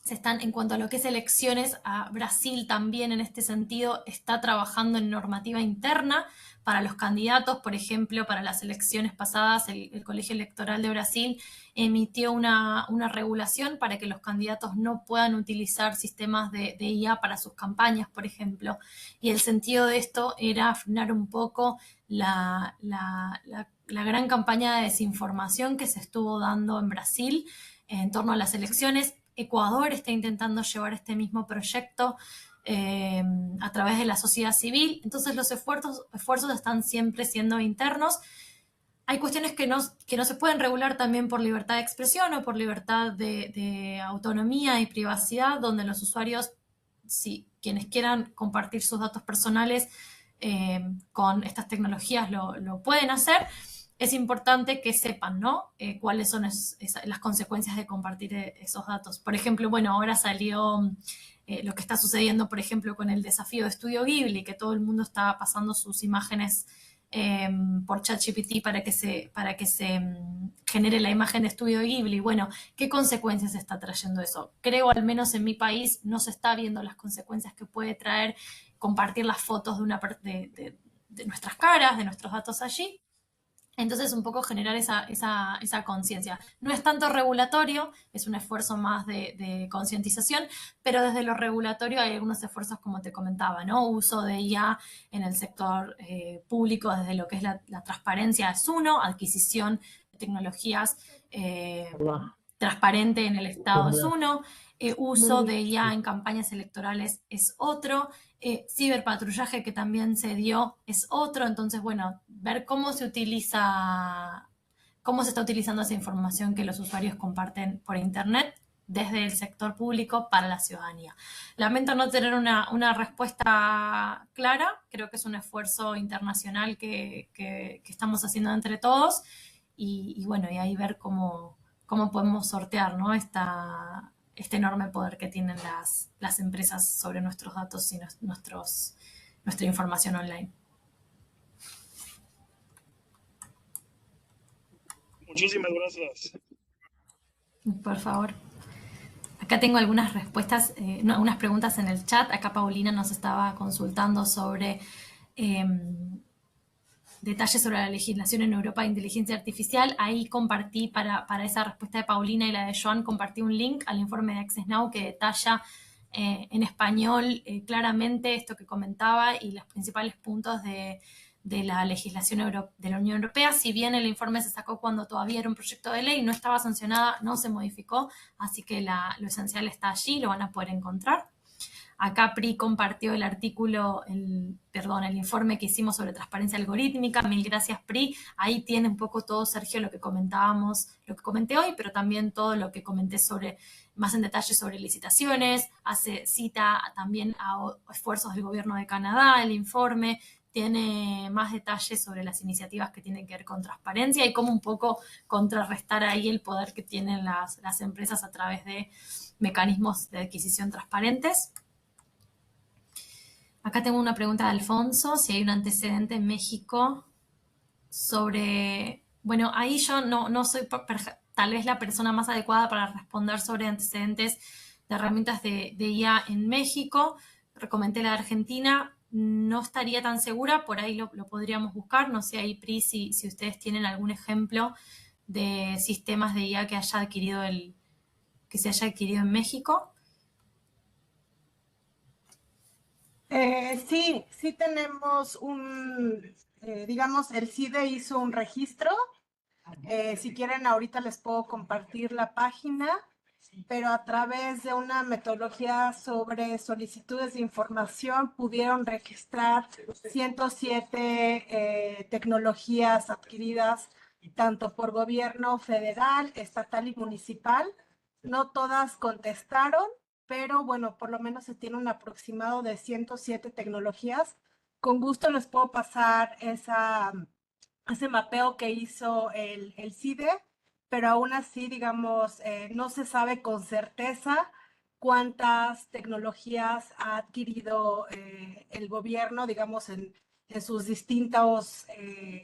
en cuanto a lo que es elecciones, a Brasil también en este sentido está trabajando en normativa interna para los candidatos. Por ejemplo, para las elecciones pasadas, el Colegio Electoral de Brasil emitió una regulación para que los candidatos no puedan utilizar sistemas de IA para sus campañas, por ejemplo. Y el sentido de esto era frenar un poco la gran campaña de desinformación que se estuvo dando en Brasil en torno a las elecciones. Ecuador está intentando llevar este mismo proyecto a través de la sociedad civil. Entonces los esfuerzos están siempre siendo internos. Hay cuestiones que no se pueden regular también por libertad de expresión o por libertad de autonomía y privacidad, donde los usuarios, quienes quieran compartir sus datos personales con estas tecnologías lo pueden hacer. Es importante que sepan, ¿no? Cuáles son las consecuencias de compartir esos datos. Por ejemplo, bueno, ahora salió lo que está sucediendo, por ejemplo, con el desafío de Estudio Ghibli, que todo el mundo está pasando sus imágenes por ChatGPT para que se genere la imagen de Estudio Ghibli. Bueno, ¿qué consecuencias está trayendo eso? Creo, al menos en mi país, no se está viendo las consecuencias que puede traer compartir las fotos de nuestras caras, de nuestros datos allí. Entonces, un poco generar esa conciencia. No es tanto regulatorio, es un esfuerzo más de concientización, pero desde lo regulatorio hay algunos esfuerzos, como te comentaba, ¿no? Uso de IA en el sector público, desde lo que es la transparencia es uno, adquisición de tecnologías transparente en el Estado es uno, uso de IA en campañas electorales es otro, ciberpatrullaje que también se dio es otro. Entonces, bueno, ver cómo se está utilizando esa información que los usuarios comparten por Internet desde el sector público para la ciudadanía. Lamento no tener una respuesta clara, creo que es un esfuerzo internacional que estamos haciendo entre todos y bueno, y ahí ver cómo podemos sortear, ¿no? Este enorme poder que tienen las empresas sobre nuestros datos y nuestra información online. Muchísimas gracias. Por favor. Acá tengo algunas respuestas, algunas preguntas en el chat. Acá Paulina nos estaba consultando sobre detalles sobre la legislación en Europa de inteligencia artificial. Ahí compartí para esa respuesta de Paulina y la de Joan, compartí un link al informe de Access Now que detalla en español claramente esto que comentaba y los principales puntos de la legislación de la Unión Europea. Si bien el informe se sacó cuando todavía era un proyecto de ley, no estaba sancionada, no se modificó, así que lo esencial está allí, lo van a poder encontrar. Acá PRI compartió el artículo, el informe que hicimos sobre transparencia algorítmica. Mil gracias, PRI. Ahí tiene un poco todo, Sergio, lo que comentábamos, lo que comenté hoy, pero también todo lo que comenté sobre, más en detalle sobre licitaciones. Hace cita también a esfuerzos del gobierno de Canadá, el informe. Tiene más detalles sobre las iniciativas que tienen que ver con transparencia y cómo un poco contrarrestar ahí el poder que tienen las empresas a través de mecanismos de adquisición transparentes. Acá tengo una pregunta de Alfonso, si hay un antecedente en México sobre... Bueno, ahí yo no soy tal vez la persona más adecuada para responder sobre antecedentes de herramientas de IA en México. Comenté la de Argentina, no estaría tan segura, por ahí lo podríamos buscar. No sé ahí, Pri, si ustedes tienen algún ejemplo de sistemas de IA que haya adquirido que se haya adquirido en México. Sí tenemos digamos, el CIDE hizo un registro. Si quieren, ahorita les puedo compartir la página, pero a través de una metodología sobre solicitudes de información pudieron registrar 107 tecnologías adquiridas tanto por gobierno federal, estatal y municipal. No todas contestaron, pero bueno, por lo menos se tiene un aproximado de 107 tecnologías. Con gusto les puedo pasar ese mapeo que hizo el CIDE, pero aún así, digamos, no se sabe con certeza cuántas tecnologías ha adquirido el gobierno, digamos, en sus distintas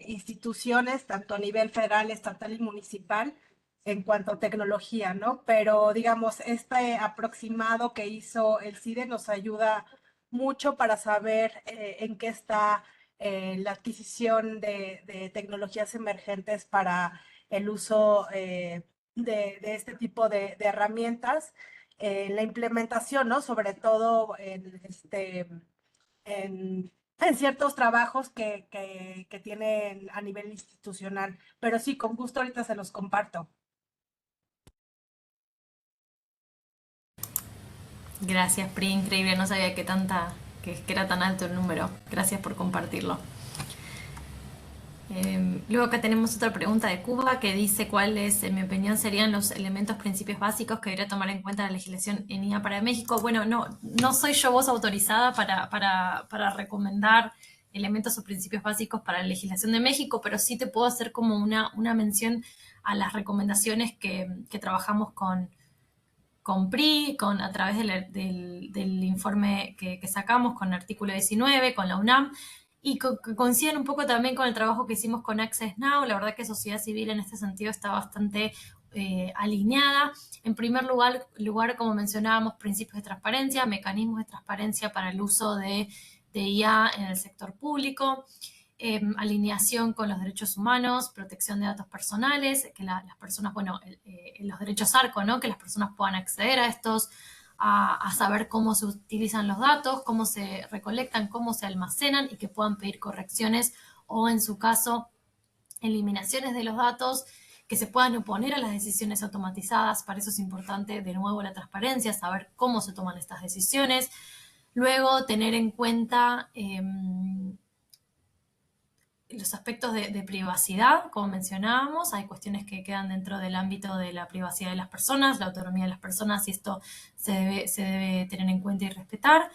instituciones, tanto a nivel federal, estatal y municipal, en cuanto a tecnología, ¿no? Pero, digamos, este aproximado que hizo el CIDE nos ayuda mucho para saber en qué está la adquisición de tecnologías emergentes para el uso de este tipo de herramientas, la implementación, ¿no? Sobre todo en ciertos trabajos que tienen a nivel institucional. Pero sí, con gusto ahorita se los comparto. Gracias, Pri, increíble, no sabía que era tan alto el número. Gracias por compartirlo. Luego acá tenemos otra pregunta de Cuba que dice cuáles, en mi opinión, serían los elementos principios básicos que debería tomar en cuenta la legislación en IA para México. Bueno, no soy yo voz autorizada para recomendar elementos o principios básicos para la legislación de México, pero sí te puedo hacer como una mención a las recomendaciones que trabajamos con PRI, a través del informe que sacamos con el artículo 19, con la UNAM, y que coinciden un poco también con el trabajo que hicimos con Access Now. La verdad que sociedad civil en este sentido está bastante alineada. En primer lugar, como mencionábamos, principios de transparencia, mecanismos de transparencia para el uso de IA en el sector público, alineación con los derechos humanos, protección de datos personales, que las personas, los derechos ARCO, ¿no? Que las personas puedan acceder a estos, a saber cómo se utilizan los datos, cómo se recolectan, cómo se almacenan y que puedan pedir correcciones o, en su caso, eliminaciones de los datos, que se puedan oponer a las decisiones automatizadas. Para eso es importante, de nuevo, la transparencia, saber cómo se toman estas decisiones. Luego, tener en cuenta los aspectos de privacidad, como mencionábamos. Hay cuestiones que quedan dentro del ámbito de la privacidad de las personas, la autonomía de las personas, y esto se debe tener en cuenta y respetar.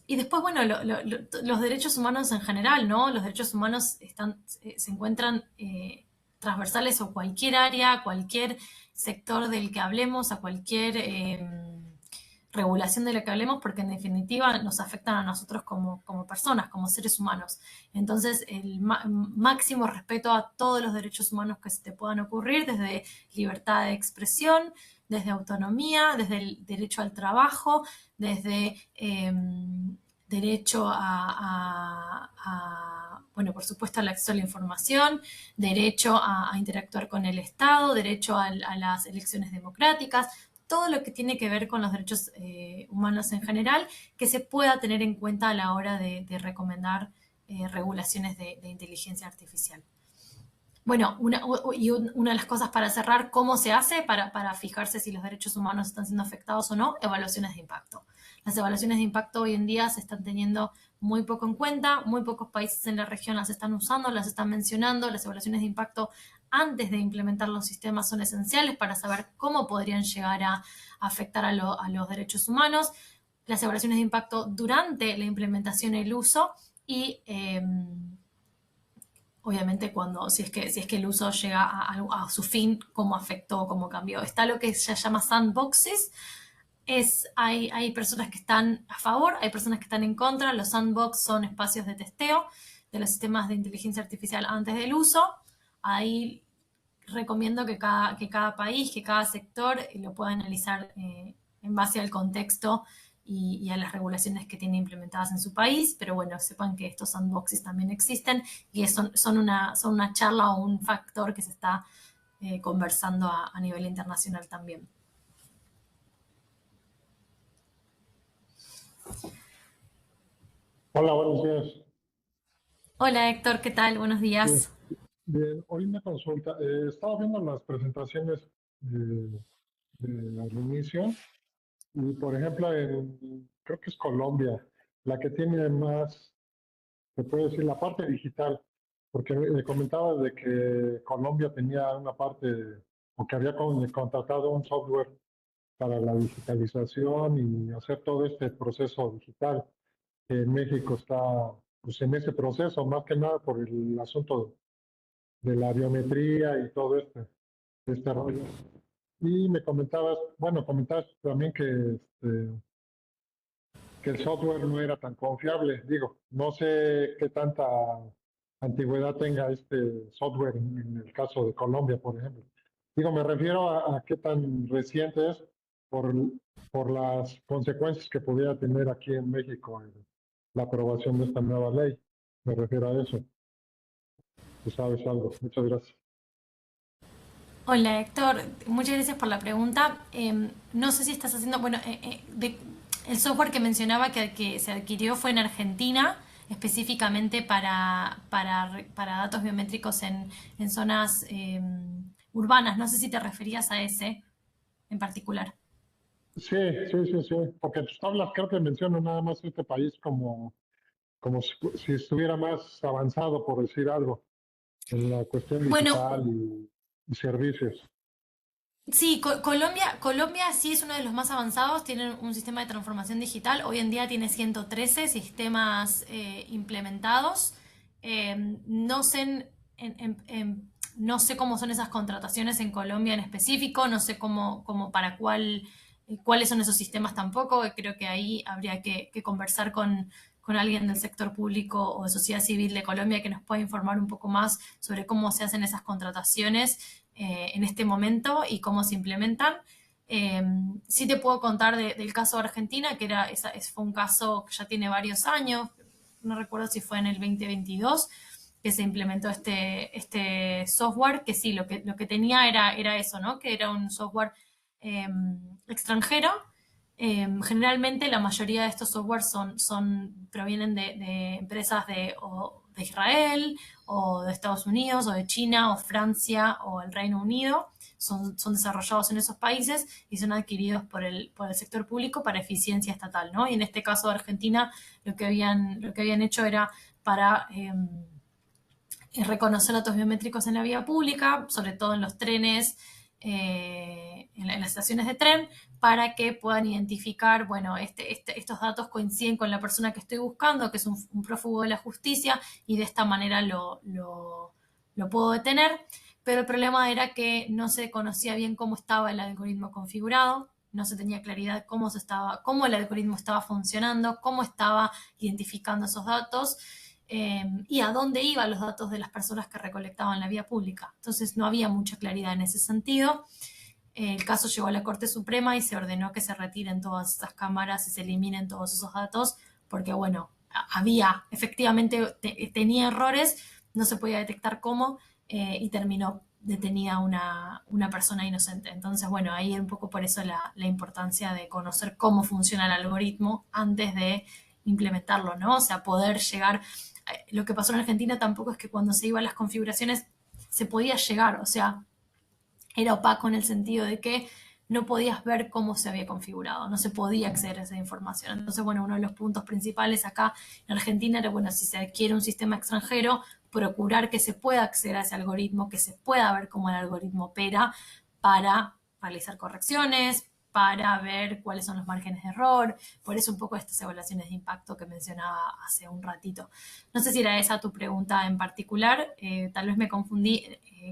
Y después, bueno, los derechos humanos en general, ¿no? Los derechos humanos se encuentran transversales a cualquier área, cualquier sector del que hablemos, a cualquier regulación de la que hablemos, porque en definitiva nos afectan a nosotros como personas, como seres humanos. Entonces, el máximo respeto a todos los derechos humanos que se te puedan ocurrir, desde libertad de expresión, desde autonomía, desde el derecho al trabajo, desde derecho bueno, por supuesto, al acceso a la información, derecho a interactuar con el Estado, derecho a las elecciones democráticas, todo lo que tiene que ver con los derechos humanos en general, que se pueda tener en cuenta a la hora de recomendar regulaciones de inteligencia artificial. Bueno, una de las cosas para cerrar, ¿cómo se hace para fijarse si los derechos humanos están siendo afectados o no? Evaluaciones de impacto. Las evaluaciones de impacto hoy en día se están teniendo muy poco en cuenta, muy pocos países en la región las están usando, las están mencionando. Las evaluaciones de impacto antes de implementar los sistemas son esenciales para saber cómo podrían llegar a afectar a los derechos humanos. Las evaluaciones de impacto durante la implementación y el uso y obviamente si es que el uso llega a su fin, cómo afectó, cómo cambió. Está lo que se llama sandboxes. Hay personas que están a favor, hay personas que están en contra. Los sandbox son espacios de testeo de los sistemas de inteligencia artificial antes del uso. Ahí recomiendo que cada país, que cada sector lo pueda analizar en base al contexto y a las regulaciones que tiene implementadas en su país, pero bueno, sepan que estos sandboxes también existen y son una charla o un factor que se está conversando a nivel internacional también. Hola, buenos días. Hola Héctor, ¿qué tal? Buenos días. Bien, hoy una consulta. Estaba viendo las presentaciones al inicio y, por ejemplo, creo que es Colombia, la que tiene más, se puede decir, la parte digital, porque me comentabas de que Colombia tenía una parte, o que había contratado un software para la digitalización y hacer todo este proceso digital, que en México está pues, en ese proceso, más que nada por el asunto de la biometría y todo este rollo. Y me comentabas, bueno, comentabas también que el software no era tan confiable. Digo, no sé qué tanta antigüedad tenga este software en el caso de Colombia, por ejemplo. Digo, me refiero a qué tan reciente es por, por las consecuencias que pudiera tener aquí en México la aprobación de esta nueva ley. Me refiero a eso. Tú sabes algo. Muchas gracias. Hola Héctor, muchas gracias por la pregunta. No sé si estás haciendo, bueno, el software que mencionaba que se adquirió fue en Argentina, específicamente para datos biométricos en zonas urbanas. No sé si te referías a ese en particular. Sí, sí. Porque tus tablas creo que mencionan nada más este país como si estuviera más avanzado, por decir algo, en la cuestión Bueno, digital y servicios. sí, Colombia sí es uno de los más avanzados, tienen un sistema de transformación digital, hoy en día tiene 113 sistemas implementados. No sé, no sé cómo son esas contrataciones en Colombia en específico, no sé cuáles son esos sistemas tampoco, creo que ahí habría que conversar con alguien del sector público o de sociedad civil de Colombia que nos pueda informar un poco más sobre cómo se hacen esas contrataciones en este momento y cómo se implementan. Sí te puedo contar del caso de Argentina, que fue un caso que ya tiene varios años, no recuerdo si fue en el 2022, que se implementó este software, que sí, lo que tenía era eso, ¿no? Que era un software extranjero. Generalmente la mayoría de estos softwares provienen de empresas de Israel, o de Estados Unidos, o de China, o Francia, o el Reino Unido. Son desarrollados en esos países y son adquiridos por el sector público para eficiencia estatal, ¿no? Y en este caso de Argentina lo que habían hecho era para reconocer datos biométricos en la vía pública, sobre todo en los trenes, en las estaciones de tren, para que puedan identificar, bueno, estos datos coinciden con la persona que estoy buscando, que es un prófugo de la justicia, y de esta manera lo puedo detener. Pero el problema era que no se conocía bien cómo estaba el algoritmo configurado, no se tenía claridad cómo el algoritmo estaba funcionando, cómo estaba identificando esos datos, y a dónde iban los datos de las personas que recolectaban la vía pública. Entonces no había mucha claridad en ese sentido. El caso llegó a la Corte Suprema y se ordenó que se retiren todas esas cámaras y se eliminen todos esos datos, porque bueno, efectivamente tenía errores, no se podía detectar cómo, y terminó detenida una persona inocente. Entonces, bueno, ahí un poco por eso la importancia de conocer cómo funciona el algoritmo antes de implementarlo, ¿no? O sea, poder llegar. Lo que pasó en Argentina tampoco es que cuando se iban las configuraciones se podía llegar, o sea, era opaco en el sentido de que no podías ver cómo se había configurado, no se podía acceder a esa información. Entonces, bueno, uno de los puntos principales acá en Argentina era, bueno, si se adquiere un sistema extranjero, procurar que se pueda acceder a ese algoritmo, que se pueda ver cómo el algoritmo opera para realizar correcciones, para ver cuáles son los márgenes de error, por eso un poco estas evaluaciones de impacto que mencionaba hace un ratito. No sé si era esa tu pregunta en particular, tal vez me confundí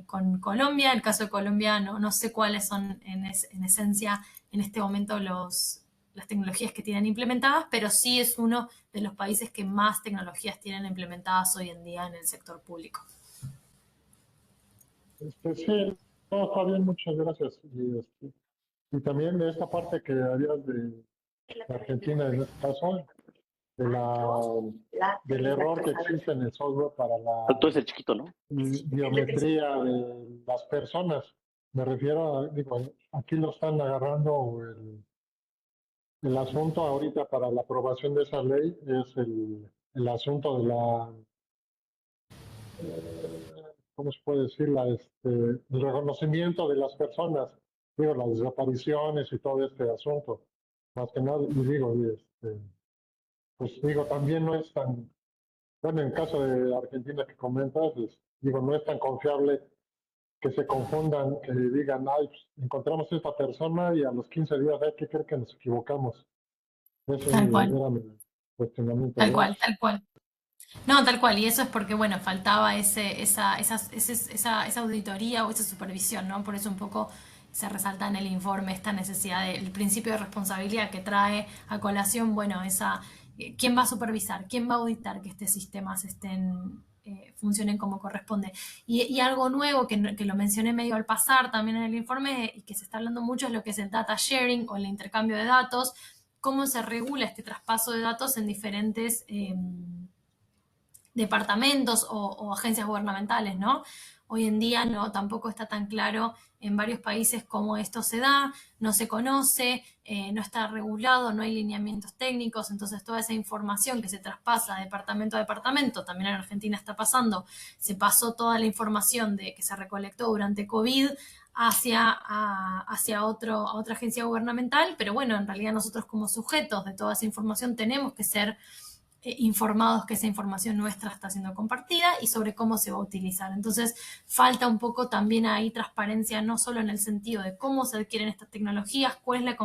con Colombia. El caso de Colombia no sé cuáles son en esencia en este momento las tecnologías que tienen implementadas, pero sí es uno de los países que más tecnologías tienen implementadas hoy en día en el sector público. Sí, no, está bien, muchas gracias. Y también de esta parte que harías de Argentina, en este caso, del error que existe en el software para la Tú eres el chiquito, ¿no? biometría de las personas. Me refiero a, digo, aquí lo están agarrando el asunto ahorita para la aprobación de esa ley, es el asunto de la, ¿cómo se puede decir? El reconocimiento de las personas, digo, las desapariciones y todo este asunto. Más que nada, y digo, pues digo, también no es tan, bueno, en el caso de Argentina que comentas, digo, no es tan confiable que se confundan, que digan, ay, pues, encontramos a esta persona y a los 15 días, ¿qué creen que nos equivocamos? Ese Tal cual. era mi cuestionamiento. Tal cual, tal cual. No, tal cual, y eso es porque, bueno, faltaba esa auditoría o esa supervisión, ¿no? Por eso un poco se resalta en el informe esta necesidad del principio de responsabilidad que trae a colación, bueno, ¿quién va a supervisar? ¿Quién va a auditar que estos sistemas funcionen como corresponde? Y algo nuevo que lo mencioné medio al pasar también en el informe y que se está hablando mucho es lo que es el data sharing o el intercambio de datos, cómo se regula este traspaso de datos en diferentes departamentos o agencias gubernamentales, ¿no? Hoy en día tampoco está tan claro en varios países cómo esto se da, no se conoce, no está regulado, no hay lineamientos técnicos, entonces toda esa información que se traspasa de departamento a departamento, también en Argentina está pasando, se pasó toda la información que se recolectó durante COVID hacia otra agencia gubernamental, pero bueno, en realidad nosotros como sujetos de toda esa información tenemos que ser informados que esa información nuestra está siendo compartida y sobre cómo se va a utilizar. Entonces, falta un poco también ahí transparencia, no solo en el sentido de cómo se adquieren estas tecnologías, cuál es la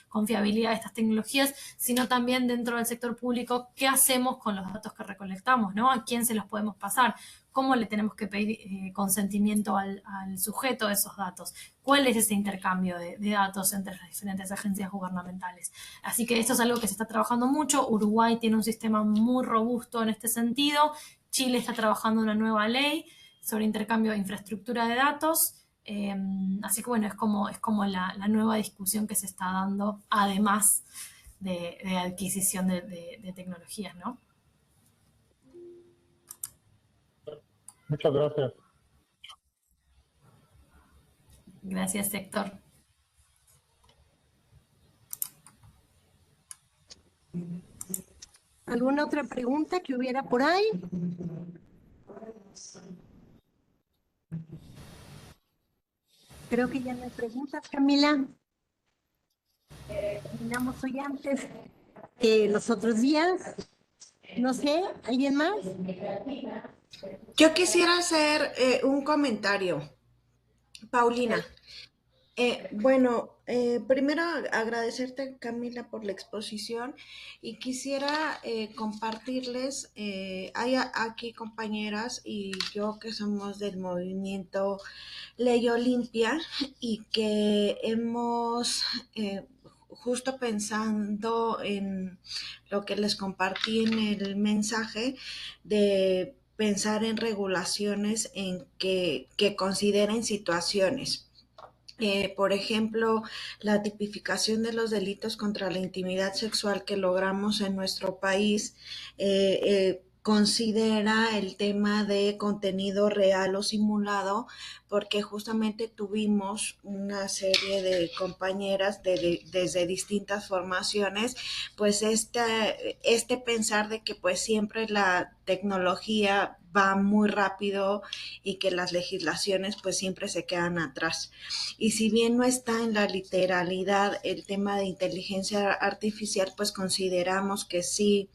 confiabilidad de estas tecnologías, sino también dentro del sector público, qué hacemos con los datos que recolectamos, ¿no? A quién se los podemos pasar, cómo le tenemos que pedir consentimiento al sujeto de esos datos, cuál es ese intercambio de datos entre las diferentes agencias gubernamentales. Así que esto es algo que se está trabajando mucho. Uruguay tiene un sistema muy robusto en este sentido. Chile está trabajando una nueva ley sobre intercambio de infraestructura de datos. Así que bueno, es como la nueva discusión que se está dando, además de adquisición de tecnologías, ¿no? Muchas gracias. Gracias, Héctor. ¿Alguna otra pregunta que hubiera por ahí? Creo que ya no hay preguntas, Camila. Terminamos hoy antes que los otros días. No sé, ¿alguien más? Yo quisiera hacer un comentario, Paulina. Primero agradecerte, Camila, por la exposición y quisiera compartirles, hay aquí compañeras y yo que somos del movimiento Ley Olimpia y que hemos, justo pensando en lo que les compartí en el mensaje, de pensar en regulaciones en que consideren situaciones. Por ejemplo, la tipificación de los delitos contra la intimidad sexual que logramos en nuestro país considera el tema de contenido real o simulado, porque justamente tuvimos una serie de compañeras desde distintas formaciones, pues este pensar de que pues siempre la tecnología va muy rápido y que las legislaciones pues siempre se quedan atrás. Y si bien no está en la literalidad el tema de inteligencia artificial, pues consideramos que sí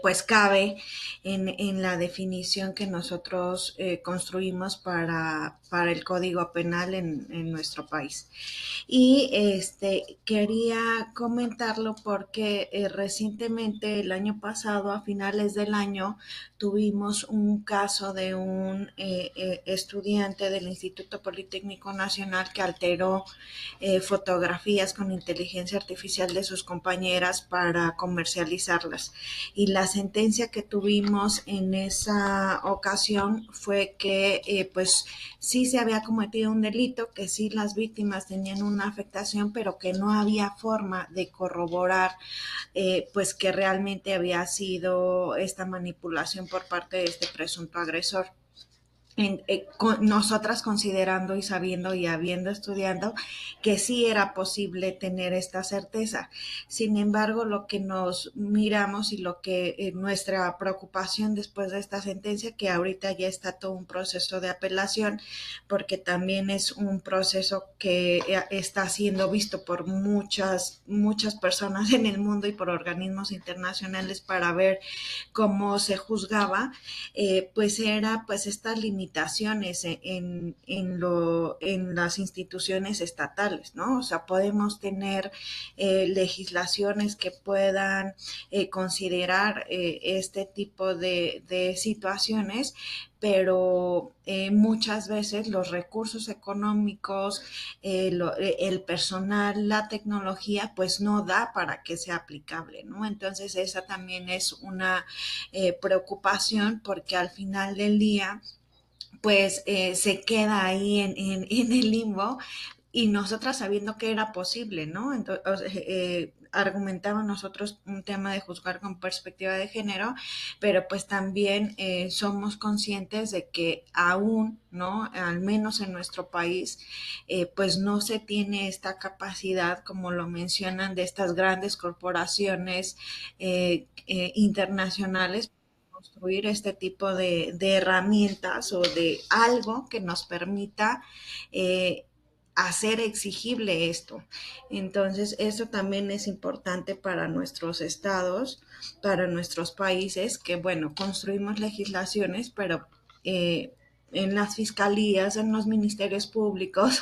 pues cabe en la definición que nosotros construimos para el Código Penal en nuestro país. Y quería comentarlo porque recientemente, el año pasado, a finales del año, tuvimos un caso de un estudiante del Instituto Politécnico Nacional que alteró fotografías con inteligencia artificial de sus compañeras para comercializarlas. Y la sentencia que tuvimos en esa ocasión fue que pues sí se había cometido un delito, que sí las víctimas tenían una afectación, pero que no había forma de corroborar pues que realmente había sido esta manipulación por parte de este presunto agresor. Nosotras considerando y sabiendo y habiendo estudiado que sí era posible tener esta certeza. Sin embargo, lo que nos miramos y lo que nuestra preocupación después de esta sentencia, que ahorita ya está todo un proceso de apelación, porque también es un proceso que está siendo visto por muchas personas en el mundo y por organismos internacionales para ver cómo se juzgaba, pues era pues estas limitaciones en las instituciones estatales, ¿no? O sea, podemos tener legislaciones que puedan considerar este tipo de situaciones, pero muchas veces los recursos económicos, el personal, la tecnología, pues no da para que sea aplicable, ¿no? Entonces esa también es una preocupación, porque al final del día pues se queda ahí en el limbo, y nosotras sabiendo que era posible, ¿no? Entonces, argumentaba nosotros un tema de juzgar con perspectiva de género, pero pues también somos conscientes de que aún, ¿no? Al menos en nuestro país, pues no se tiene esta capacidad, como lo mencionan, de estas grandes corporaciones internacionales, construir este tipo de herramientas o de algo que nos permita hacer exigible esto. Entonces, eso también es importante para nuestros estados, para nuestros países, que bueno, construimos legislaciones, pero en las fiscalías, en los ministerios públicos,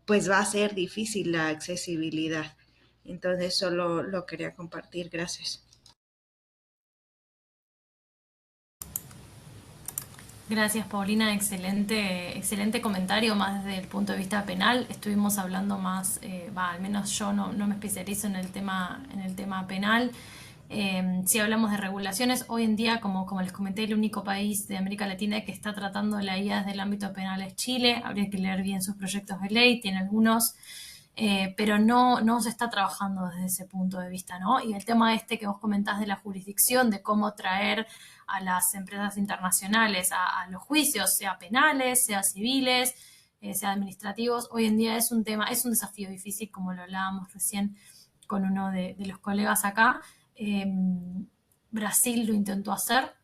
pues va a ser difícil la accesibilidad. Entonces, solo lo quería compartir. Gracias. Gracias, Paulina. Excelente comentario, más desde el punto de vista penal. Estuvimos hablando más, al menos yo no me especializo en el tema penal. Si hablamos de regulaciones, hoy en día, como les comenté, el único país de América Latina que está tratando la IA desde el ámbito penal es Chile. Habría que leer bien sus proyectos de ley, tiene algunos, pero no se está trabajando desde ese punto de vista, ¿no? Y el tema que vos comentás de la jurisdicción, de cómo traer a las empresas internacionales a los juicios, sea penales, sea civiles, sea administrativos, hoy en día es un desafío difícil, como lo hablábamos recién con uno de los colegas acá. Brasil lo intentó hacer,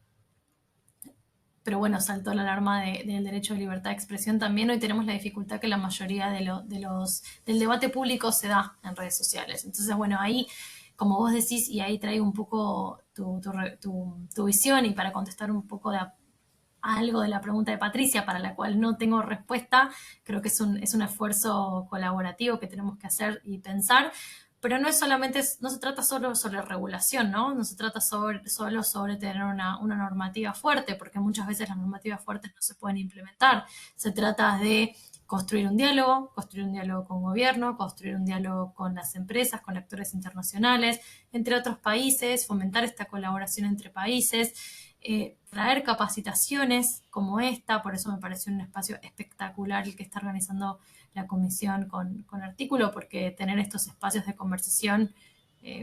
pero bueno, saltó la alarma del derecho de libertad de expresión también. Hoy tenemos la dificultad que la mayoría del debate público se da en redes sociales. Entonces, bueno, ahí, como vos decís, y ahí traigo un poco tu visión, y para contestar un poco algo de la pregunta de Patricia, para la cual no tengo respuesta, creo que es un esfuerzo colaborativo que tenemos que hacer y pensar. Pero no se trata solo sobre regulación, ¿no? No se trata solo sobre tener una normativa fuerte, porque muchas veces las normativas fuertes no se pueden implementar. Se trata de construir un diálogo con gobierno, construir un diálogo con las empresas, con actores internacionales, entre otros países, fomentar esta colaboración entre países, traer capacitaciones como esta. Por eso me pareció un espacio espectacular el que está organizando la comisión con Artículo, porque tener estos espacios de conversación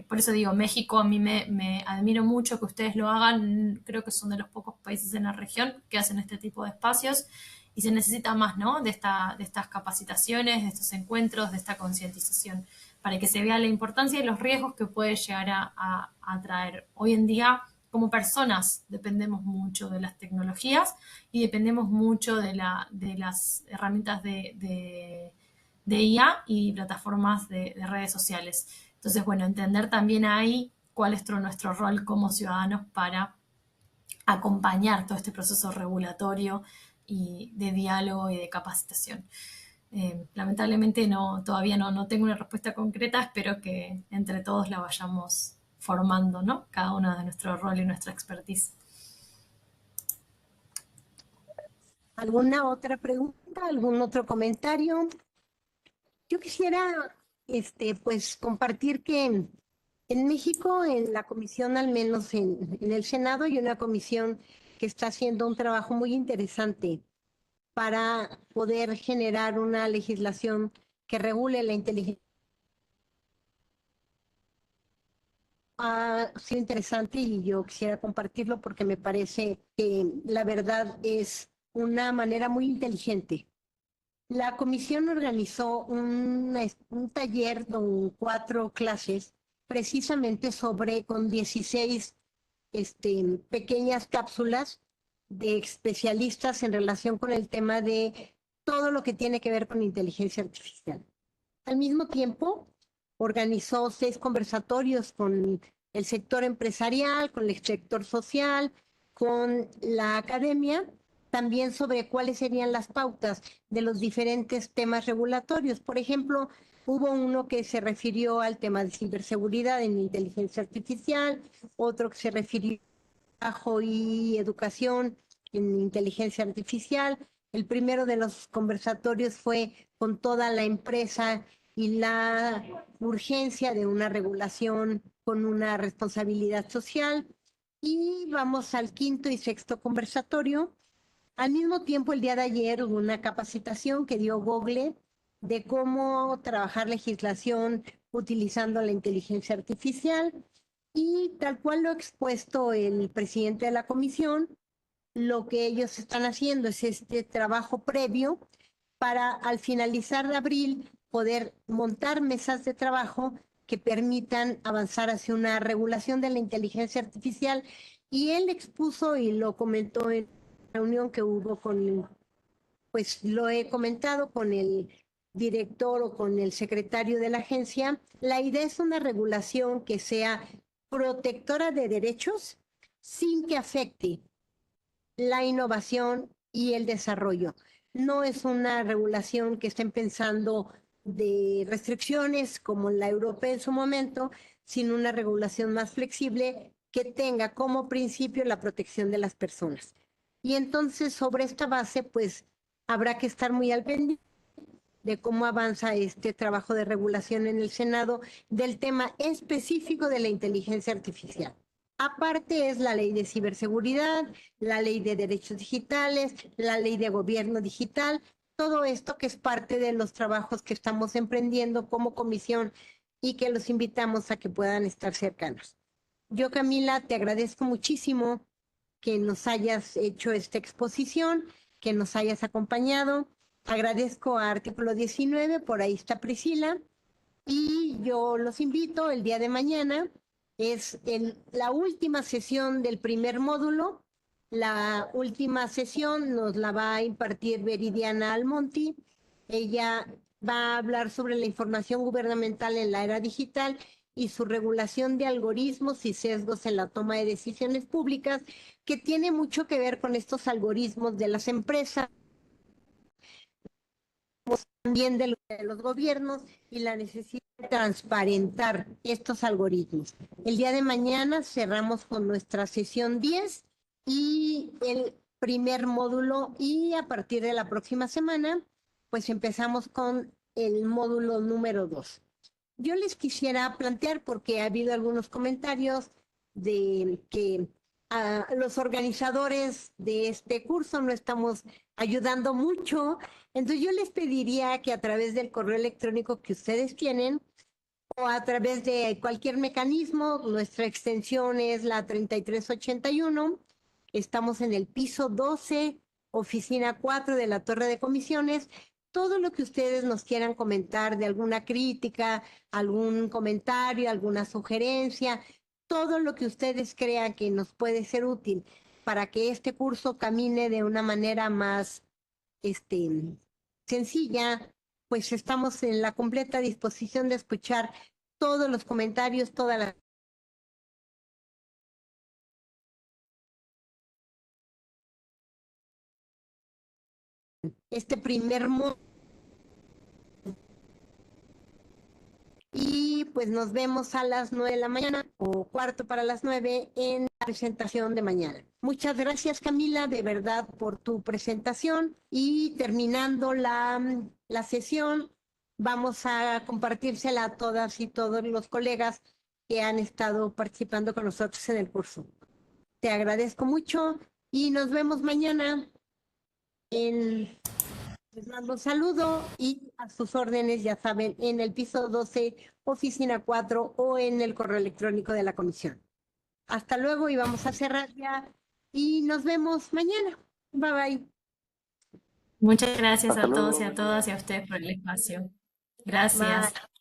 Por eso digo, México a mí me admiro mucho que ustedes lo hagan, creo que son de los pocos países en la región que hacen este tipo de espacios y se necesita más, ¿no? De estas capacitaciones, de estos encuentros, de esta concientización, para que se vea la importancia y los riesgos que puede llegar a traer. Hoy en día, como personas, dependemos mucho de las tecnologías y dependemos mucho de las herramientas de IA y plataformas de redes sociales. Entonces, bueno, entender también ahí cuál es nuestro rol como ciudadanos para acompañar todo este proceso regulatorio y de diálogo y de capacitación. Lamentablemente todavía no tengo una respuesta concreta, espero que entre todos la vayamos formando, ¿no? Cada uno de nuestro rol y nuestra expertise. ¿Alguna otra pregunta? ¿Algún otro comentario? Yo quisiera pues compartir que en México, en la comisión, al menos en el Senado, hay una comisión que está haciendo un trabajo muy interesante para poder generar una legislación que regule la inteligencia. Ha sido interesante y yo quisiera compartirlo porque me parece que la verdad es una manera muy inteligente. La comisión organizó un taller con 4 clases precisamente con 16 pequeñas cápsulas de especialistas en relación con el tema de todo lo que tiene que ver con inteligencia artificial. Al mismo tiempo, organizó 6 conversatorios con el sector empresarial, con el sector social, con la academia, también sobre cuáles serían las pautas de los diferentes temas regulatorios. Por ejemplo, hubo uno que se refirió al tema de ciberseguridad en inteligencia artificial, otro que se refirió a trabajo y educación en inteligencia artificial. El primero de los conversatorios fue con toda la empresa y la urgencia de una regulación con una responsabilidad social. Y vamos al 5º y 6º conversatorio. Al mismo tiempo, el día de ayer hubo una capacitación que dio Google de cómo trabajar legislación utilizando la inteligencia artificial y tal cual lo ha expuesto el presidente de la comisión, lo que ellos están haciendo es este trabajo previo para al finalizar de abril poder montar mesas de trabajo que permitan avanzar hacia una regulación de la inteligencia artificial. Y él expuso y lo comentó en la reunión que hubo pues lo he comentado con el director o con el secretario de la agencia. La idea es una regulación que sea protectora de derechos sin que afecte la innovación y el desarrollo. No es una regulación que estén pensando de restricciones como la europea en su momento, sino una regulación más flexible que tenga como principio la protección de las personas. Y entonces, sobre esta base, pues habrá que estar muy al pendiente de cómo avanza este trabajo de regulación en el Senado del tema específico de la inteligencia artificial. Aparte es la ley de ciberseguridad, la ley de derechos digitales, la ley de gobierno digital, todo esto que es parte de los trabajos que estamos emprendiendo como comisión y que los invitamos a que puedan estar cercanos. Yo, Camila, te agradezco muchísimo que nos hayas hecho esta exposición, que nos hayas acompañado. Agradezco a Artículo 19, por ahí está Priscila, y yo los invito el día de mañana. Es la última sesión del primer módulo. La última sesión nos la va a impartir Veridiana Almonti. Ella va a hablar sobre la información gubernamental en la era digital y su regulación de algoritmos y sesgos en la toma de decisiones públicas, que tiene mucho que ver con estos algoritmos de las empresas, también de los gobiernos y la necesidad de transparentar estos algoritmos. El día de mañana cerramos con nuestra sesión 10 y el primer módulo, y a partir de la próxima semana pues empezamos con el módulo número 2. Yo les quisiera plantear, porque ha habido algunos comentarios de que los organizadores de este curso no estamos ayudando mucho. Entonces yo les pediría que a través del correo electrónico que ustedes tienen o a través de cualquier mecanismo. Nuestra extensión es la 3381. Estamos en el piso 12, oficina 4 de la Torre de Comisiones. Todo lo que ustedes nos quieran comentar de alguna crítica, algún comentario, alguna sugerencia, todo lo que ustedes crean que nos puede ser útil para que este curso camine de una manera más sencilla, pues estamos en la completa disposición de escuchar todos los comentarios, todas las... Este primer módulo. Y pues nos vemos a las 9 de la mañana o cuarto para las 9 en la presentación de mañana. Muchas gracias, Camila, de verdad, por tu presentación. Y terminando la sesión, vamos a compartírsela a todas y todos los colegas que han estado participando con nosotros en el curso. Te agradezco mucho y nos vemos mañana. Les mando un saludo y a sus órdenes, ya saben, en el piso 12, oficina 4 o en el correo electrónico de la comisión. Hasta luego y vamos a cerrar ya y nos vemos mañana. Bye bye. Muchas gracias Hasta a todos y luego. a todas y a ustedes por el espacio. Gracias. Bye.